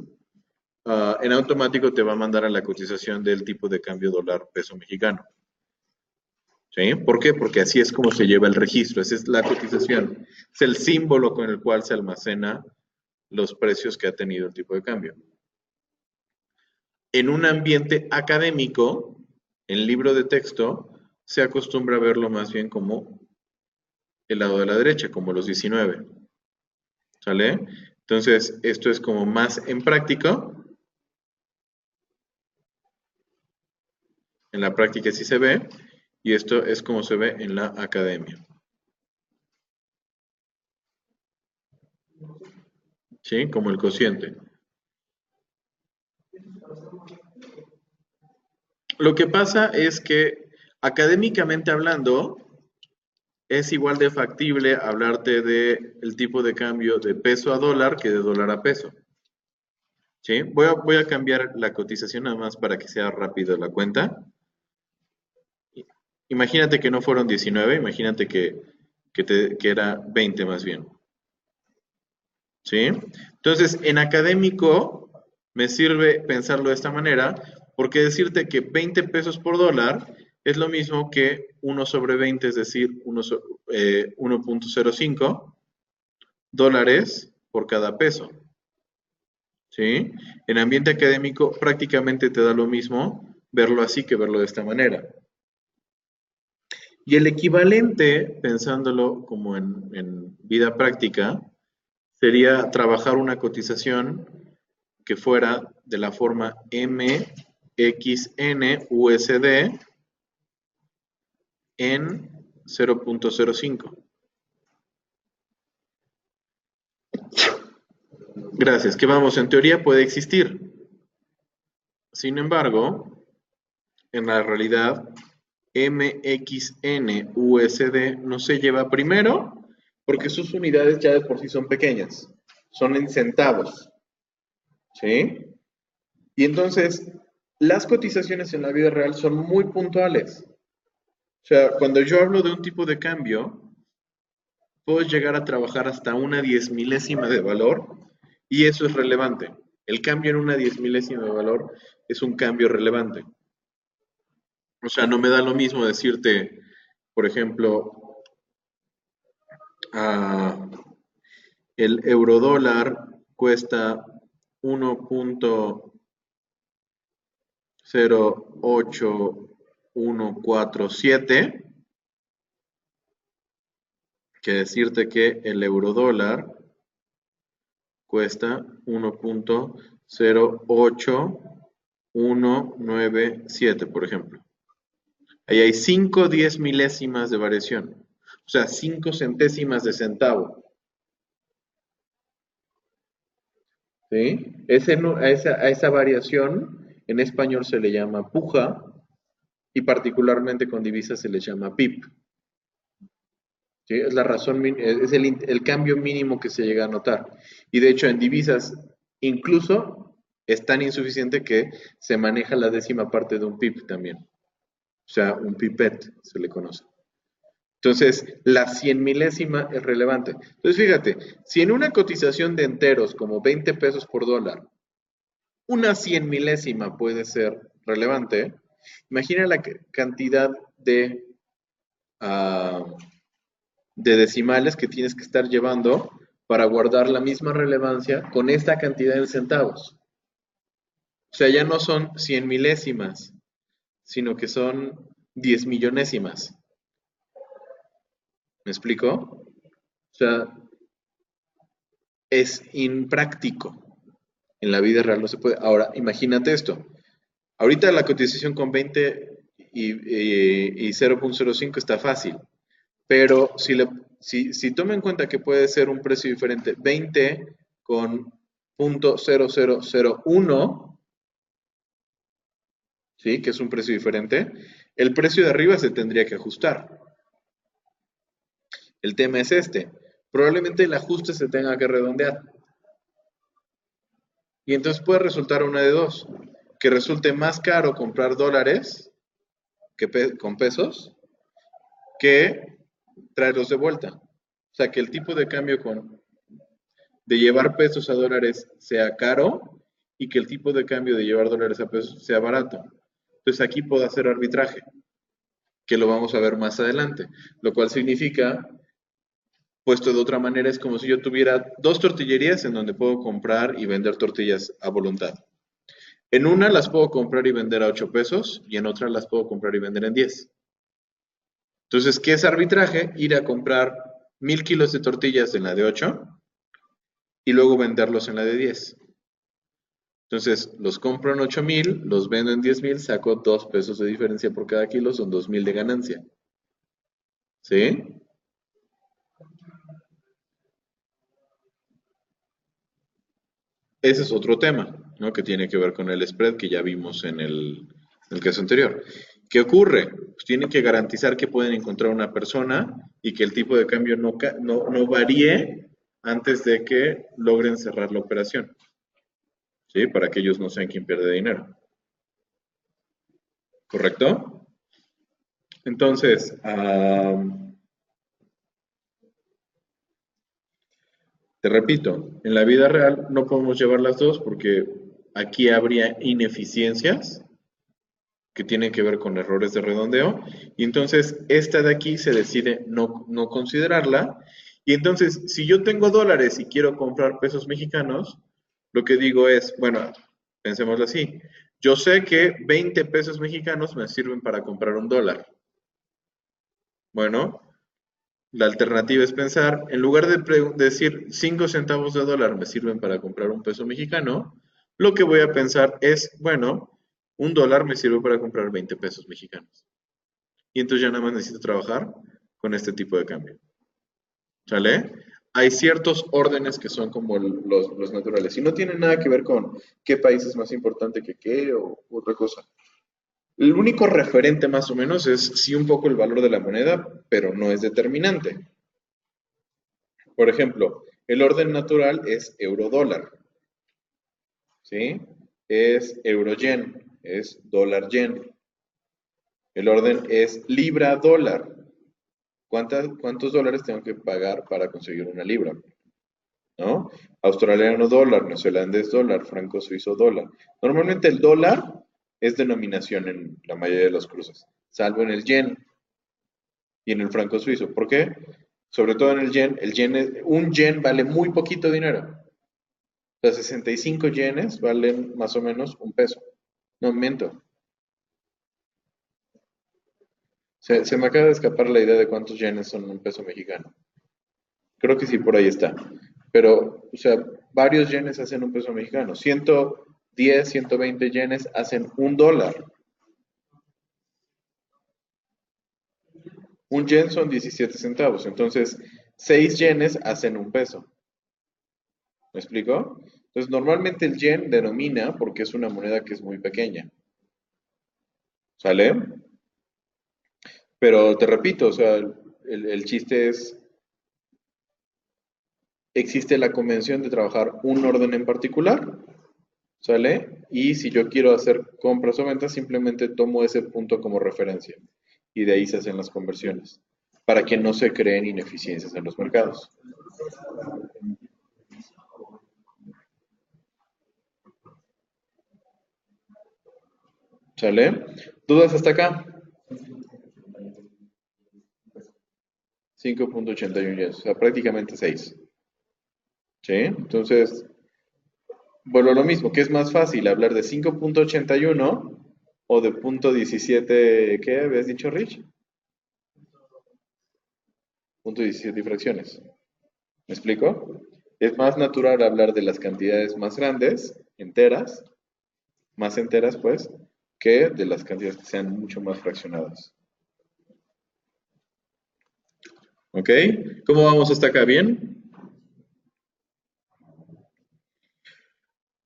en automático te va a mandar a la cotización del tipo de cambio dólar peso mexicano. ¿Sí? ¿Por qué? Porque así es como se lleva el registro, esa es la cotización, es el símbolo con el cual se almacena los precios que ha tenido el tipo de cambio. En un ambiente académico, en libro de texto, se acostumbra a verlo más bien como el lado de la derecha, como los 19. ¿Sale? Entonces, esto es como más en práctico. En la práctica sí se ve. Y esto es como se ve en la academia. ¿sí? Como el cociente. Lo que pasa es que académicamente hablando, es igual de factible hablarte de el tipo de cambio de peso a dólar que de dólar a peso. ¿Sí? Voy a cambiar la cotización nada más para que sea rápido la cuenta. Imagínate que no fueron 19, imagínate que era 20 más bien. ¿Sí? Entonces, en académico me sirve pensarlo de esta manera, porque decirte que 20 pesos por dólar es lo mismo que 1 sobre 20, es decir, 1.05 dólares por cada peso. ¿Sí? En ambiente académico prácticamente te da lo mismo verlo así que verlo de esta manera. Y el equivalente, pensándolo como en vida práctica, sería trabajar una cotización que fuera de la forma MXN USD en 0.05. Gracias, que vamos, en teoría puede existir. Sin embargo, en la realidad, MXN USD no se lleva primero porque sus unidades ya de por sí son pequeñas, son en centavos. ¿Sí? Y entonces, las cotizaciones en la vida real son muy puntuales. O sea, cuando yo hablo de un tipo de cambio, puedo llegar a trabajar hasta una 10 milésima de valor y eso es relevante. El cambio en una 10 milésima de valor es un cambio relevante. O sea, no me da lo mismo decirte, por ejemplo, el eurodólar cuesta 1.08147, que decirte que el eurodólar cuesta 1.08197, por ejemplo. Ahí hay 5 10 milésimas de variación, o sea, 5 centésimas de centavo. ¿Sí? A esa variación en español se le llama puja y particularmente con divisas se le llama PIB. ¿Sí? Es la razón, es el cambio mínimo que se llega a notar. Y de hecho en divisas incluso es tan insuficiente que se maneja la décima parte de un PIB también. O sea, un pipet se le conoce. Entonces, la 100 milésima es relevante. Entonces, fíjate, si en una cotización de enteros como 20 pesos por dólar, una 100 milésima puede ser relevante, imagina la cantidad ah, de decimales que tienes que estar llevando para guardar la misma relevancia con esta cantidad de centavos. O sea, ya no son 100 milésimas, sino que son 10 millonésimas. ¿Me explico? O sea, es impráctico. En la vida real no se puede. Ahora, imagínate esto. Ahorita la cotización con 20 y 0.05 está fácil, pero si toma en cuenta que puede ser un precio diferente, 20 con .0001, ¿sí? Que es un precio diferente, el precio de arriba se tendría que ajustar. El tema es este. Probablemente el ajuste se tenga que redondear. Y entonces puede resultar una de dos. Que resulte más caro comprar dólares con pesos que traerlos de vuelta. O sea, que el tipo de cambio de llevar pesos a dólares sea caro y que el tipo de cambio de llevar dólares a pesos sea barato. Entonces aquí puedo hacer arbitraje, que lo vamos a ver más adelante, lo cual significa, puesto de otra manera, es como si yo tuviera dos tortillerías en donde puedo comprar y vender tortillas a voluntad. En una las puedo comprar y vender a 8 pesos y en otra las puedo comprar y vender en 10. Entonces, ¿qué es arbitraje? Ir a comprar 1000 kilos de tortillas en la de 8 y luego venderlos en la de 10. Entonces, los compro en 8,000, los vendo en 10,000, saco 2 pesos de diferencia por cada kilo, son 2,000 de ganancia. ¿Sí? ese es otro tema, ¿no? Que tiene que ver con el spread que ya vimos en el caso anterior. ¿Qué ocurre? Pues tienen que garantizar que pueden encontrar una persona y que el tipo de cambio no varíe antes de que logren cerrar la operación, ¿sí? Para que ellos no sean quien pierde dinero. ¿Correcto? Entonces, te repito, en la vida real no podemos llevar las dos porque aquí habría ineficiencias que tienen que ver con errores de redondeo, y entonces esta de aquí se decide no considerarla, y entonces si yo tengo dólares y quiero comprar pesos mexicanos, lo que digo es, bueno, pensémoslo así, yo sé que 20 pesos mexicanos me sirven para comprar un dólar. Bueno, la alternativa es pensar, en lugar de decir 5 centavos de dólar me sirven para comprar un peso mexicano, lo que voy a pensar es, bueno, un dólar me sirve para comprar 20 pesos mexicanos. Y entonces ya nada más necesito trabajar con este tipo de cambio. ¿Sale? Hay ciertos órdenes que son como los naturales y no tienen nada que ver con qué país es más importante que qué o otra cosa. El único referente más o menos es sí un poco el valor de la moneda, pero no es determinante. Por ejemplo, el orden natural es euro-dólar, ¿sí? Es euro-yen, es dólar-yen. El orden es libra-dólar. ¿Cuántos dólares tengo que pagar para conseguir una libra? ¿No? Australiano dólar, neozelandés dólar, franco suizo dólar. Normalmente el dólar es denominación en la mayoría de los cruces, salvo en el yen y en el franco suizo. ¿Por qué? Sobre todo en un yen vale muy poquito dinero. O sea, 65 yenes valen más o menos un peso. No miento. Se me acaba de escapar la idea de cuántos yenes son un peso mexicano. Creo que sí, por ahí está. Pero, o sea, varios yenes hacen un peso mexicano. 110, 120 yenes hacen un dólar. Un yen son 17 centavos. Entonces, 6 yenes hacen un peso. ¿Me explico? Entonces, normalmente el yen denomina porque es una moneda que es muy pequeña. ¿Sale? Pero te repito, o sea, el chiste es, existe la convención de trabajar un orden en particular, ¿sale? Y si yo quiero hacer compras o ventas, simplemente tomo ese punto como referencia y de ahí se hacen las conversiones, para que no se creen ineficiencias en los mercados. ¿Sale? ¿Dudas hasta acá? 5.81 yenes, o sea, prácticamente 6. ¿Sí? Entonces, vuelvo a lo mismo, ¿qué es más fácil? ¿Hablar de 5.81 o de .17, qué habías dicho, Rich? .17 y fracciones. ¿Me explico? Es más natural hablar de las cantidades más grandes, enteras, más enteras pues, que de las cantidades que sean mucho más fraccionadas. ¿Ok? ¿Cómo vamos hasta acá? ¿Bien?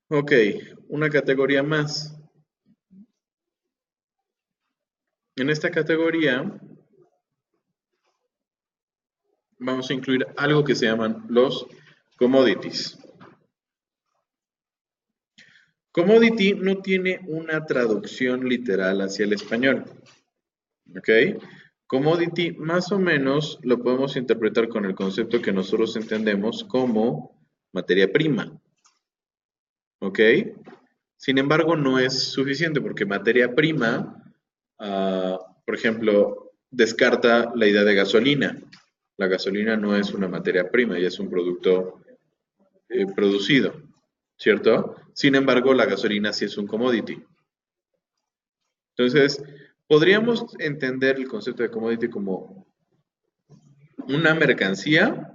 Ok, una categoría más. En esta categoría vamos a incluir algo que se llaman los commodities. Commodity no tiene una traducción literal hacia el español. ¿Ok? Commodity más o menos lo podemos interpretar con el concepto que nosotros entendemos como materia prima. ¿Ok? Sin embargo, no es suficiente porque materia prima, por ejemplo, descarta la idea de gasolina. La gasolina no es una materia prima, ya es un producto producido, ¿cierto? Sin embargo, la gasolina sí es un commodity. Entonces, podríamos entender el concepto de commodity como una mercancía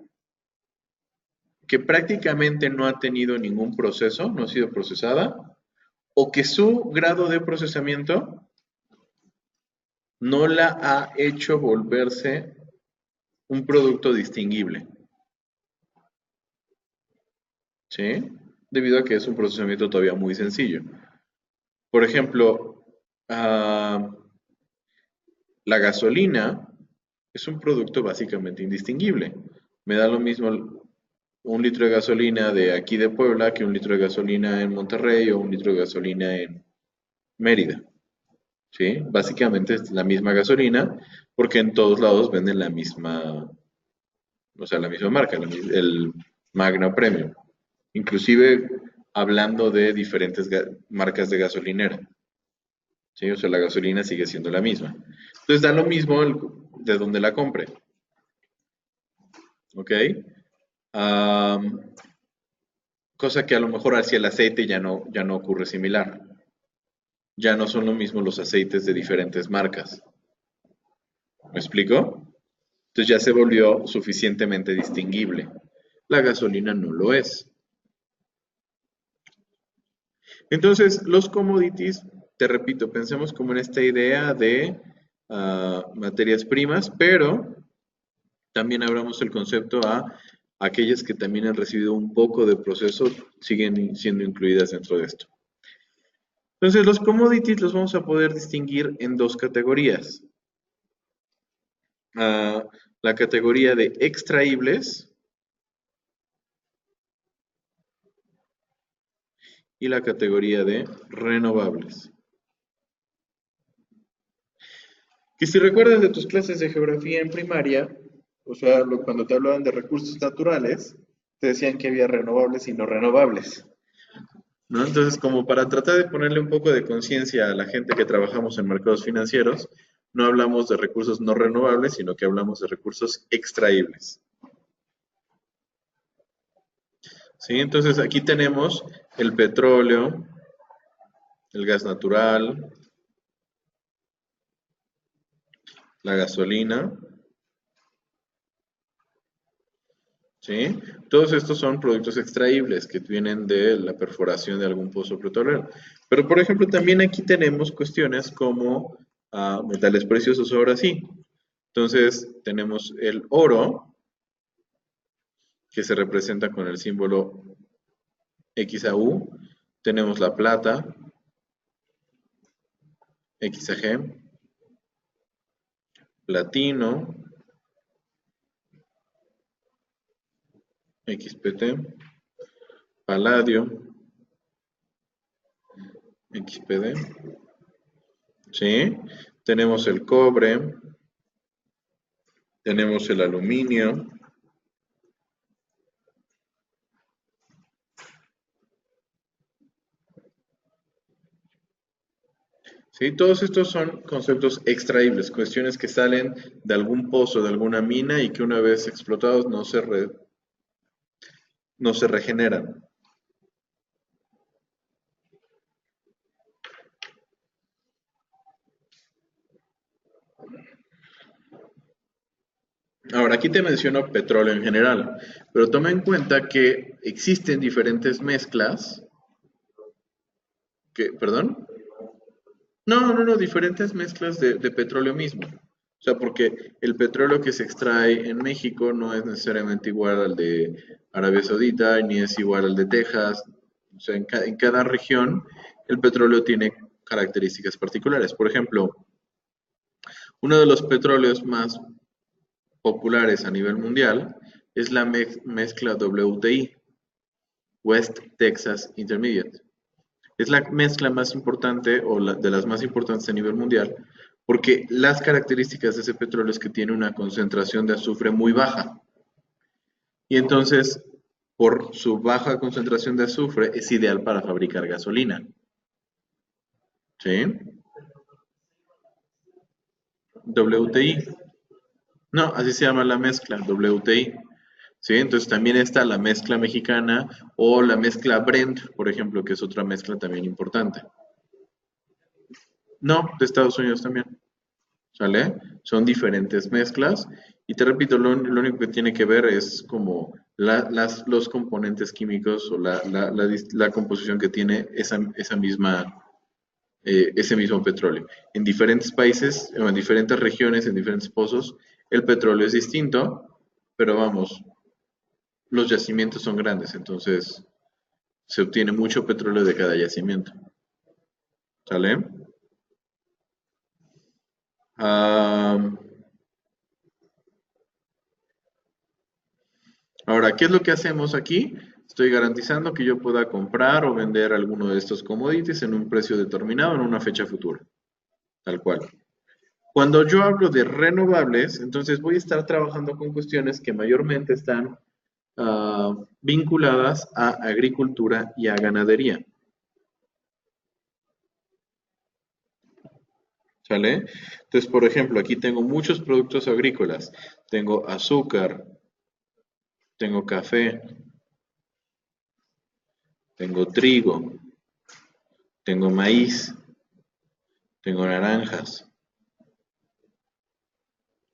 que prácticamente no ha tenido ningún proceso, no ha sido procesada, o que su grado de procesamiento no la ha hecho volverse un producto distinguible. ¿Sí? debido a que es un procesamiento todavía muy sencillo. Por ejemplo, ah, la gasolina es un producto básicamente indistinguible. Me da lo mismo un litro de gasolina de aquí de Puebla que un litro de gasolina en Monterrey o un litro de gasolina en Mérida. ¿Sí? Básicamente es la misma gasolina porque en todos lados venden la misma, o sea, la misma marca, el Magna Premium. Inclusive hablando de diferentes marcas de gasolinera. ¿Sí? O sea, la gasolina sigue siendo la misma. Entonces da lo mismo de donde la compre. ¿Ok? Am, cosa que a lo mejor hacia el aceite ya no ocurre similar. Ya no son lo mismo los aceites de diferentes marcas. ¿Me explico? Entonces ya se volvió suficientemente distinguible. La gasolina no lo es. Entonces, los commodities, te repito, pensemos como en esta idea de materias primas, pero también abramos el concepto a aquellas que también han recibido un poco de proceso, siguen siendo incluidas dentro de esto. Entonces, los commodities los vamos a poder distinguir en dos categorías. La categoría de extraíbles y la categoría de renovables. Que si recuerdas de tus clases de geografía en primaria, o sea, cuando te hablaban de recursos naturales, te decían que había renovables y no renovables, ¿no? Entonces, como para tratar de ponerle un poco de conciencia a la gente que trabajamos en mercados financieros, no hablamos de recursos no renovables, sino que hablamos de recursos extraíbles. ¿Sí? Entonces, aquí tenemos el petróleo, el gas natural, la gasolina, ¿sí? Todos estos son productos extraíbles que vienen de la perforación de algún pozo petrolero. Pero, por ejemplo, también aquí tenemos cuestiones como metales preciosos, ahora sí. Entonces, tenemos el oro, que se representa con el símbolo XAU. Tenemos la plata, XAG, platino, XPT, paladio, XPD, ¿sí? Tenemos el cobre, tenemos el aluminio, ¿sí? Todos estos son conceptos extraíbles, cuestiones que salen de algún pozo, de alguna mina y que una vez explotados no se regeneran. Ahora, aquí te menciono petróleo en general, pero toma en cuenta que existen diferentes mezclas, ¿perdón? No, diferentes mezclas de petróleo mismo. O sea, porque el petróleo que se extrae en México no es necesariamente igual al de Arabia Saudita, ni es igual al de Texas. O sea, en cada región el petróleo tiene características particulares. Por ejemplo, uno de los petróleos más populares a nivel mundial es la mezcla WTI, West Texas Intermediate. Es la mezcla más importante o de las más importantes a nivel mundial porque las características de ese petróleo es que tiene una concentración de azufre muy baja. Y entonces, por su baja concentración de azufre, es ideal para fabricar gasolina. ¿Sí? WTI. No, así se llama la mezcla, WTI. ¿Sí? Entonces también está la mezcla mexicana o la mezcla Brent, por ejemplo, que es otra mezcla también importante. No, de Estados Unidos también. ¿Sale? Son diferentes mezclas. Y te repito, lo único que tiene que ver es como los componentes químicos o la composición que tiene esa misma, ese mismo petróleo. En diferentes países, o en diferentes regiones, en diferentes pozos, el petróleo es distinto, pero vamos, los yacimientos son grandes, entonces Se obtiene mucho petróleo de cada yacimiento. ¿Sale? Am, Ahora, ¿qué es lo que hacemos aquí? Estoy garantizando que yo pueda comprar o vender alguno de estos commodities en un precio determinado en una fecha futura, tal cual. Cuando yo hablo de renovables, entonces voy a estar trabajando con cuestiones que mayormente están vinculadas a agricultura y a ganadería. ¿Sale? Entonces, por ejemplo, aquí tengo muchos productos agrícolas. Tengo azúcar, tengo café, tengo trigo, tengo maíz, tengo naranjas.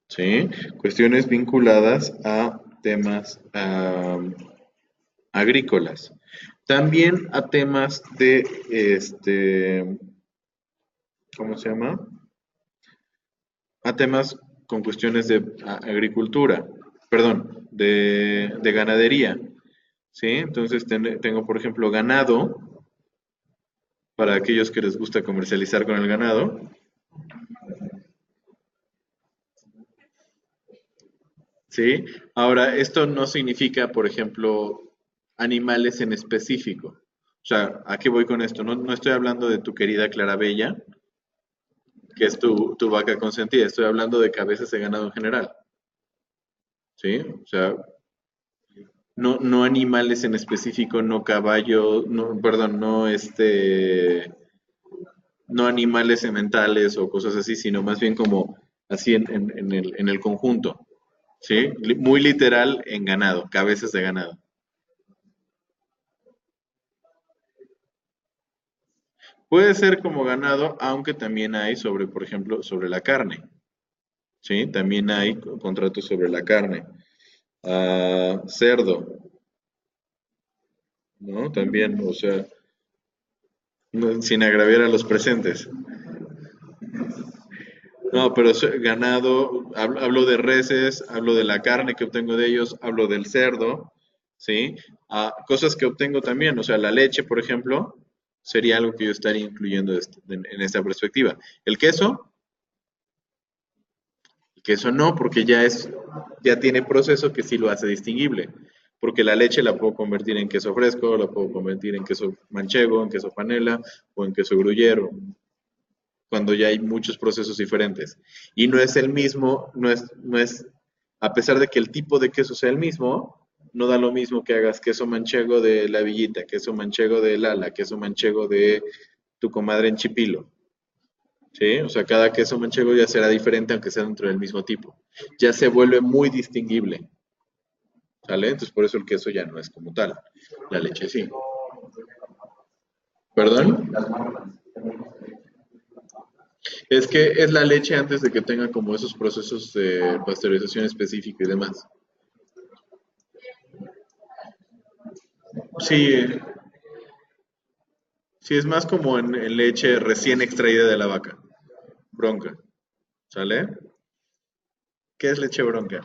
¿Sí? Cuestiones vinculadas a temas agrícolas. También a temas de, ¿cómo se llama? A temas con cuestiones de agricultura, perdón, de ganadería. ¿Sí? Entonces tengo, por ejemplo, ganado, para aquellos que les gusta comercializar con el ganado. ¿Sí? Ahora, esto no significa, por ejemplo, animales en específico. O sea, ¿a qué voy con esto? No, no estoy hablando de tu querida Clarabella, que es tu vaca consentida. Estoy hablando de cabezas de ganado en general. ¿Sí? O sea, no, no animales en específico, no caballo, no, perdón, no no animales sementales o cosas así, sino más bien como así en el conjunto. ¿Sí? Muy literal en ganado, cabezas de ganado. Puede ser como ganado, aunque también hay sobre, por ejemplo, sobre la carne. ¿Sí? También hay contratos sobre la carne. Cerdo, ¿no? También, o sea, sin agraviar a los presentes. No, pero ganado, hablo de reses, hablo de la carne que obtengo de ellos, hablo del cerdo, ¿sí? Cosas que obtengo también, o sea, la leche, por ejemplo, sería algo que yo estaría incluyendo en esta perspectiva. El queso no, porque ya tiene proceso que sí lo hace distinguible. Porque la leche la puedo convertir en queso fresco, la puedo convertir en queso manchego, en queso panela o en queso gruyero, cuando ya hay muchos procesos diferentes. Y no es el mismo, a pesar de que el tipo de queso sea el mismo, no da lo mismo que hagas queso manchego de la Villita, queso manchego de Lala, queso manchego de tu comadre en Chipilo. ¿Sí? O sea, cada queso manchego ya será diferente aunque sea dentro del mismo tipo. Ya se vuelve muy distinguible, ¿sale? Entonces por eso el queso ya no es como tal. La leche sí. ¿Perdón? Es que es la leche antes de que tenga como esos procesos de pasteurización específico y demás. Sí, sí es más como en leche recién extraída de la vaca, bronca, ¿sale? ¿Qué es leche bronca?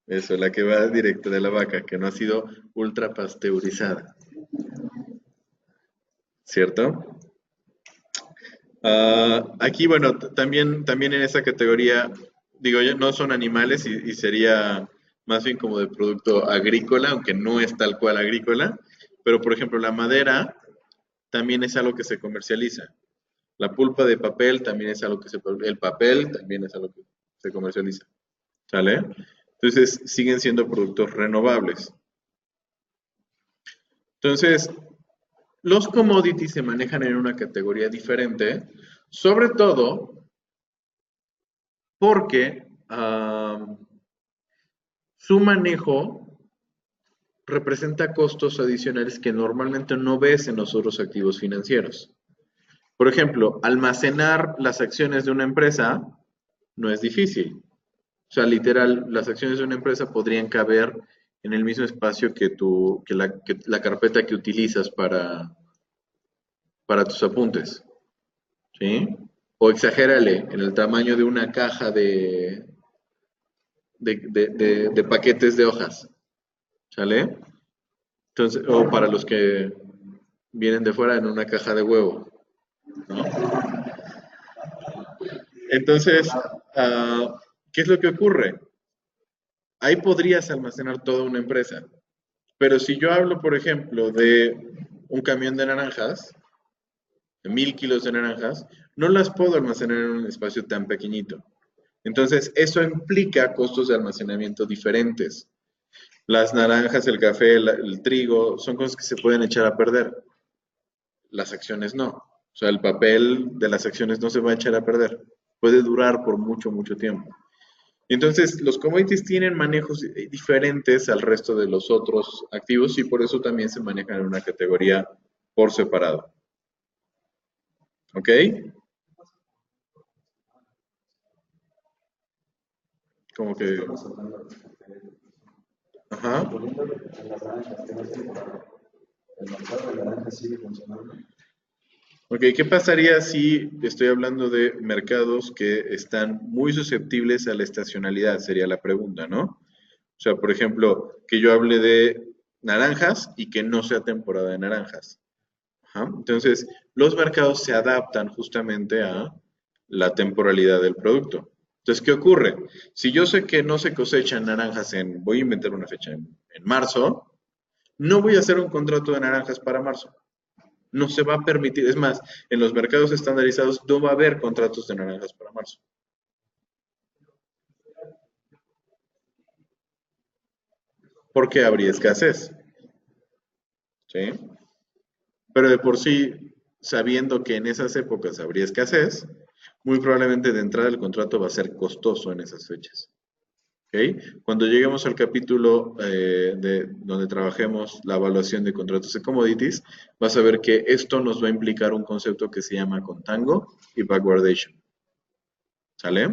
Eso, la que va directo de la vaca, que no ha sido ultra pasteurizada, ¿cierto? Aquí, bueno, también en esa categoría, digo, ya no son animales y sería más bien como de producto agrícola, aunque no es tal cual agrícola, pero por ejemplo la madera también es algo que se comercializa. La pulpa de papel también es algo el papel también es algo que se comercializa, ¿sale? Entonces siguen siendo productos renovables. Entonces, los commodities se manejan en una categoría diferente, sobre todo porque su manejo representa costos adicionales que normalmente no ves en los otros activos financieros. Por ejemplo, almacenar las acciones de una empresa no es difícil. O sea, literal, las acciones de una empresa podrían caber en el mismo espacio que la carpeta que utilizas para tus apuntes. ¿Sí? O exagérale en el tamaño de una caja de paquetes de hojas. ¿Sale? Entonces, o para los que vienen de fuera en una caja de huevo, ¿no? Entonces, ¿qué es lo que ocurre? Ahí podrías almacenar toda una empresa. Pero si yo hablo, por ejemplo, de un camión de naranjas, de 1000 kilos de naranjas, no las puedo almacenar en un espacio tan pequeñito. Entonces, eso implica costos de almacenamiento diferentes. Las naranjas, el café, el trigo, son cosas que se pueden echar a perder. Las acciones no. O sea, el papel de las acciones no se va a echar a perder. Puede durar por mucho, mucho tiempo. Entonces, los commodities tienen manejos diferentes al resto de los otros activos y por eso también se manejan en una categoría por separado. ¿Ok? Como que... Ajá. Ok, ¿qué pasaría si estoy hablando de mercados que están muy susceptibles a la estacionalidad? Sería la pregunta, ¿no? O sea, por ejemplo, que yo hable de naranjas y que no sea temporada de naranjas. Ajá. Entonces, los mercados se adaptan justamente a la temporalidad del producto. Entonces, ¿qué ocurre? Si yo sé que no se cosechan naranjas voy a inventar una fecha, en marzo, no voy a hacer un contrato de naranjas para marzo. No se va a permitir, es más, en los mercados estandarizados no va a haber contratos de naranjas para marzo. Porque habría escasez, ¿sí? Pero de por sí, sabiendo que en esas épocas habría escasez, muy probablemente de entrada el contrato va a ser costoso en esas fechas. ¿Ok? Cuando lleguemos al capítulo de donde trabajemos la evaluación de contratos de commodities, vas a ver que esto nos va a implicar un concepto que se llama contango y backwardation. ¿Sale?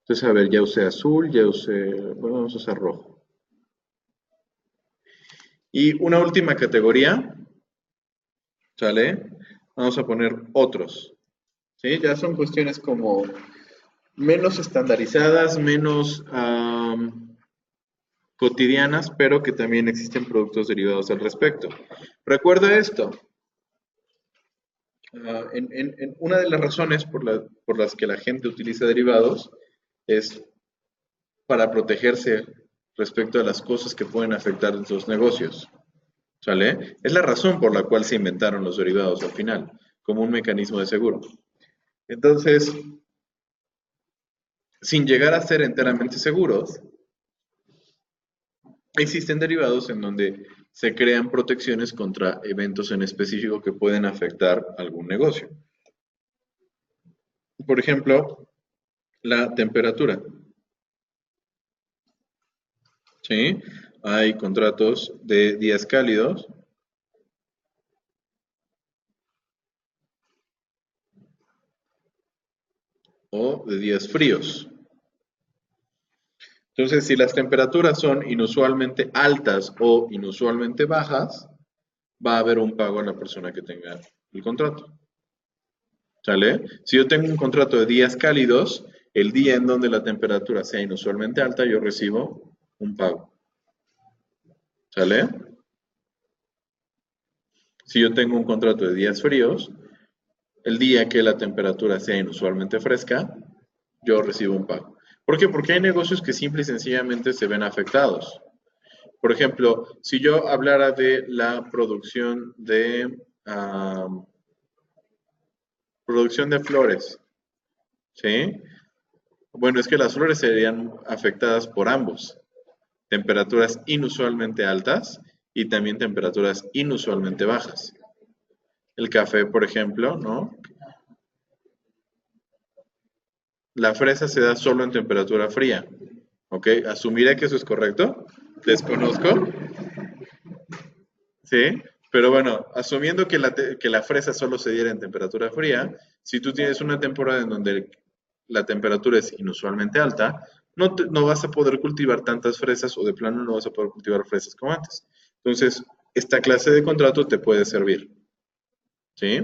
Entonces, a ver, ya usé azul, ya usé, bueno, vamos a usar rojo. Y una última categoría, ¿sale? Vamos a poner otros. ¿Sí? Ya son cuestiones como menos estandarizadas, menos cotidianas, pero que también existen productos derivados al respecto. Recuerda esto. En una de las razones por las que la gente utiliza derivados es para protegerse respecto a las cosas que pueden afectar sus negocios. ¿Sale? Es la razón por la cual se inventaron los derivados al final, como un mecanismo de seguro. Entonces, sin llegar a ser enteramente seguros, existen derivados en donde se crean protecciones contra eventos en específico que pueden afectar algún negocio. Por ejemplo, la temperatura. ¿Sí? Hay contratos de días cálidos o de días fríos. Entonces, si las temperaturas son inusualmente altas o inusualmente bajas, va a haber un pago a la persona que tenga el contrato. ¿Sale? Si yo tengo un contrato de días cálidos, el día en donde la temperatura sea inusualmente alta, yo recibo un pago. ¿Sale? Si yo tengo un contrato de días fríos, el día que la temperatura sea inusualmente fresca, yo recibo un pago. ¿Por qué? Porque hay negocios que simple y sencillamente se ven afectados. Por ejemplo, si yo hablara de la producción de flores, ¿sí? Bueno, es que las flores serían afectadas por ambos. Temperaturas inusualmente altas y también temperaturas inusualmente bajas. El café, por ejemplo, ¿no? La fresa se da solo en temperatura fría. ¿Ok? ¿Asumiré que eso es correcto? Desconozco. ¿Sí? Pero bueno, asumiendo que la fresa solo se diera en temperatura fría, si tú tienes una temporada en donde la temperatura es inusualmente alta, no vas a poder cultivar tantas fresas o de plano no vas a poder cultivar fresas como antes. Entonces, esta clase de contrato te puede servir. ¿Sí?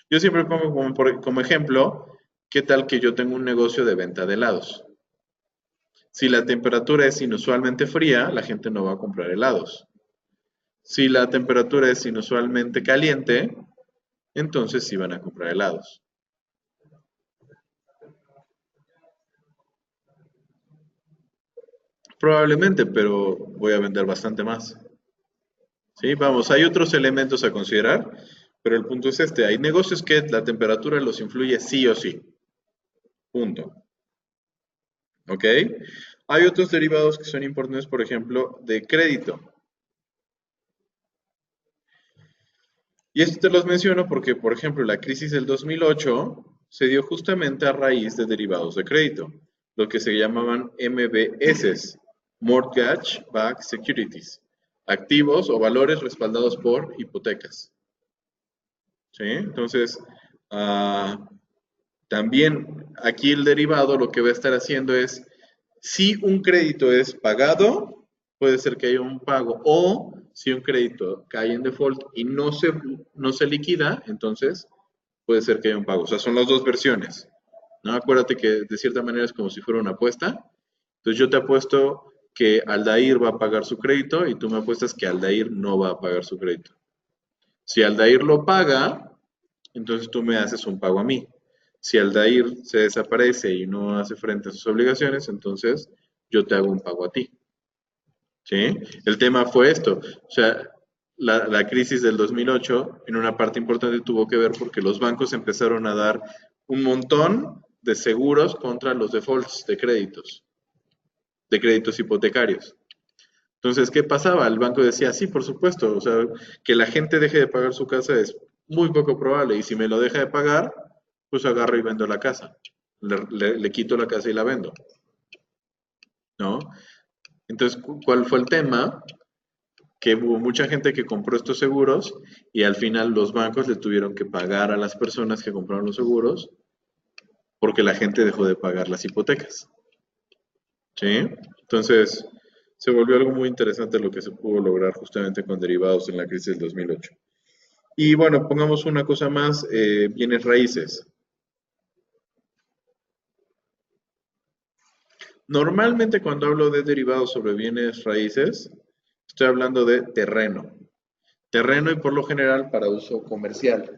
Yo siempre pongo como ejemplo, ¿qué tal que yo tengo un negocio de venta de helados? Si la temperatura es inusualmente fría, la gente no va a comprar helados. Si la temperatura es inusualmente caliente, entonces sí van a comprar helados. Probablemente, pero voy a vender bastante más. Sí, vamos, hay otros elementos a considerar, pero el punto es este. Hay negocios que la temperatura los influye sí o sí. Punto. ¿Ok? Hay otros derivados que son importantes, por ejemplo, de crédito. Y esto te los menciono porque, por ejemplo, la crisis del 2008 se dio justamente a raíz de derivados de crédito, lo que se llamaban MBS, Mortgage Backed Securities, activos o valores respaldados por hipotecas. ¿Sí? Entonces, ah, también aquí el derivado lo que va a estar haciendo es, si un crédito es pagado, puede ser que haya un pago, o si un crédito cae en default y no se liquida, entonces puede ser que haya un pago. O sea, son las dos versiones, ¿no? Acuérdate que de cierta manera es como si fuera una apuesta. Entonces yo te apuesto que Aldair va a pagar su crédito y tú me apuestas que Aldair no va a pagar su crédito. Si Aldair lo paga, entonces tú me haces un pago a mí. Si Aldair se desaparece y no hace frente a sus obligaciones, entonces yo te hago un pago a ti. ¿Sí? El tema fue esto. O sea, la crisis del 2008 en una parte importante tuvo que ver porque los bancos empezaron a dar un montón de seguros contra los defaults de créditos hipotecarios. Entonces, ¿qué pasaba? El banco decía, sí, por supuesto, o sea, que la gente deje de pagar su casa es muy poco probable y si me lo deja de pagar, pues agarro y vendo la casa. Le quito la casa y la vendo, ¿no? Entonces, ¿cuál fue el tema? Que hubo mucha gente que compró estos seguros y al final los bancos le tuvieron que pagar a las personas que compraron los seguros porque la gente dejó de pagar las hipotecas, ¿sí? Entonces, se volvió algo muy interesante lo que se pudo lograr justamente con derivados en la crisis del 2008. Y bueno, pongamos una cosa más, bienes raíces. Normalmente cuando hablo de derivados sobre bienes raíces, estoy hablando de terreno. Terreno y por lo general para uso comercial.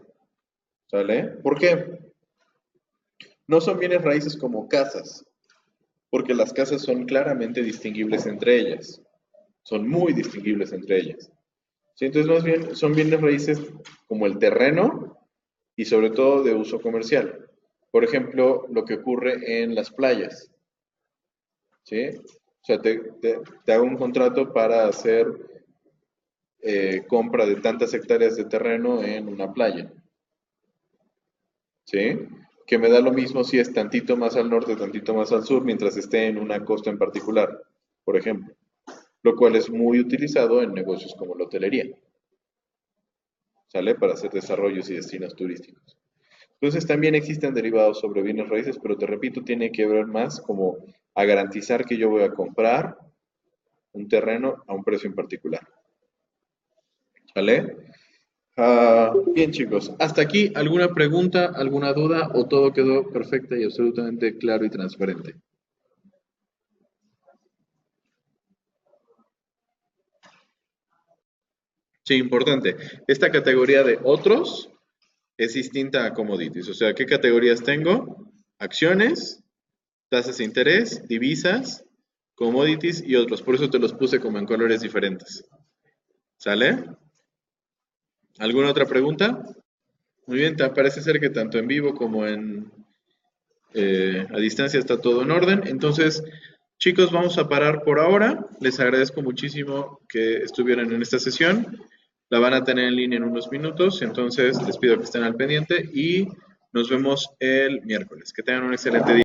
¿Sale? ¿Por qué? No son bienes raíces como casas, porque las casas son claramente distinguibles entre ellas. Son muy distinguibles entre ellas. Sí, entonces más bien son bienes raíces como el terreno y sobre todo de uso comercial. Por ejemplo, lo que ocurre en las playas. ¿Sí? O sea, te hago un contrato para hacer compra de tantas hectáreas de terreno en una playa. ¿Sí? Que me da lo mismo si es tantito más al norte, tantito más al sur, mientras esté en una costa en particular, por ejemplo. Lo cual es muy utilizado en negocios como la hotelería. ¿Sale? Para hacer desarrollos y destinos turísticos. Entonces también existen derivados sobre bienes raíces, pero te repito, tiene que ver más como a garantizar que yo voy a comprar un terreno a un precio en particular. ¿Vale? Bien chicos, hasta aquí, ¿alguna pregunta, alguna duda o todo quedó perfecto y absolutamente claro y transparente? Sí, importante. Esta categoría de otros es distinta a commodities. O sea, ¿qué categorías tengo? Acciones, tasas de interés, divisas, commodities y otros. Por eso te los puse como en colores diferentes. ¿Sale? ¿Alguna otra pregunta? Muy bien, parece ser que tanto en vivo como a distancia está todo en orden. Entonces, chicos, vamos a parar por ahora. Les agradezco muchísimo que estuvieran en esta sesión. La van a tener en línea en unos minutos, entonces les pido que estén al pendiente y nos vemos el miércoles. Que tengan un excelente día.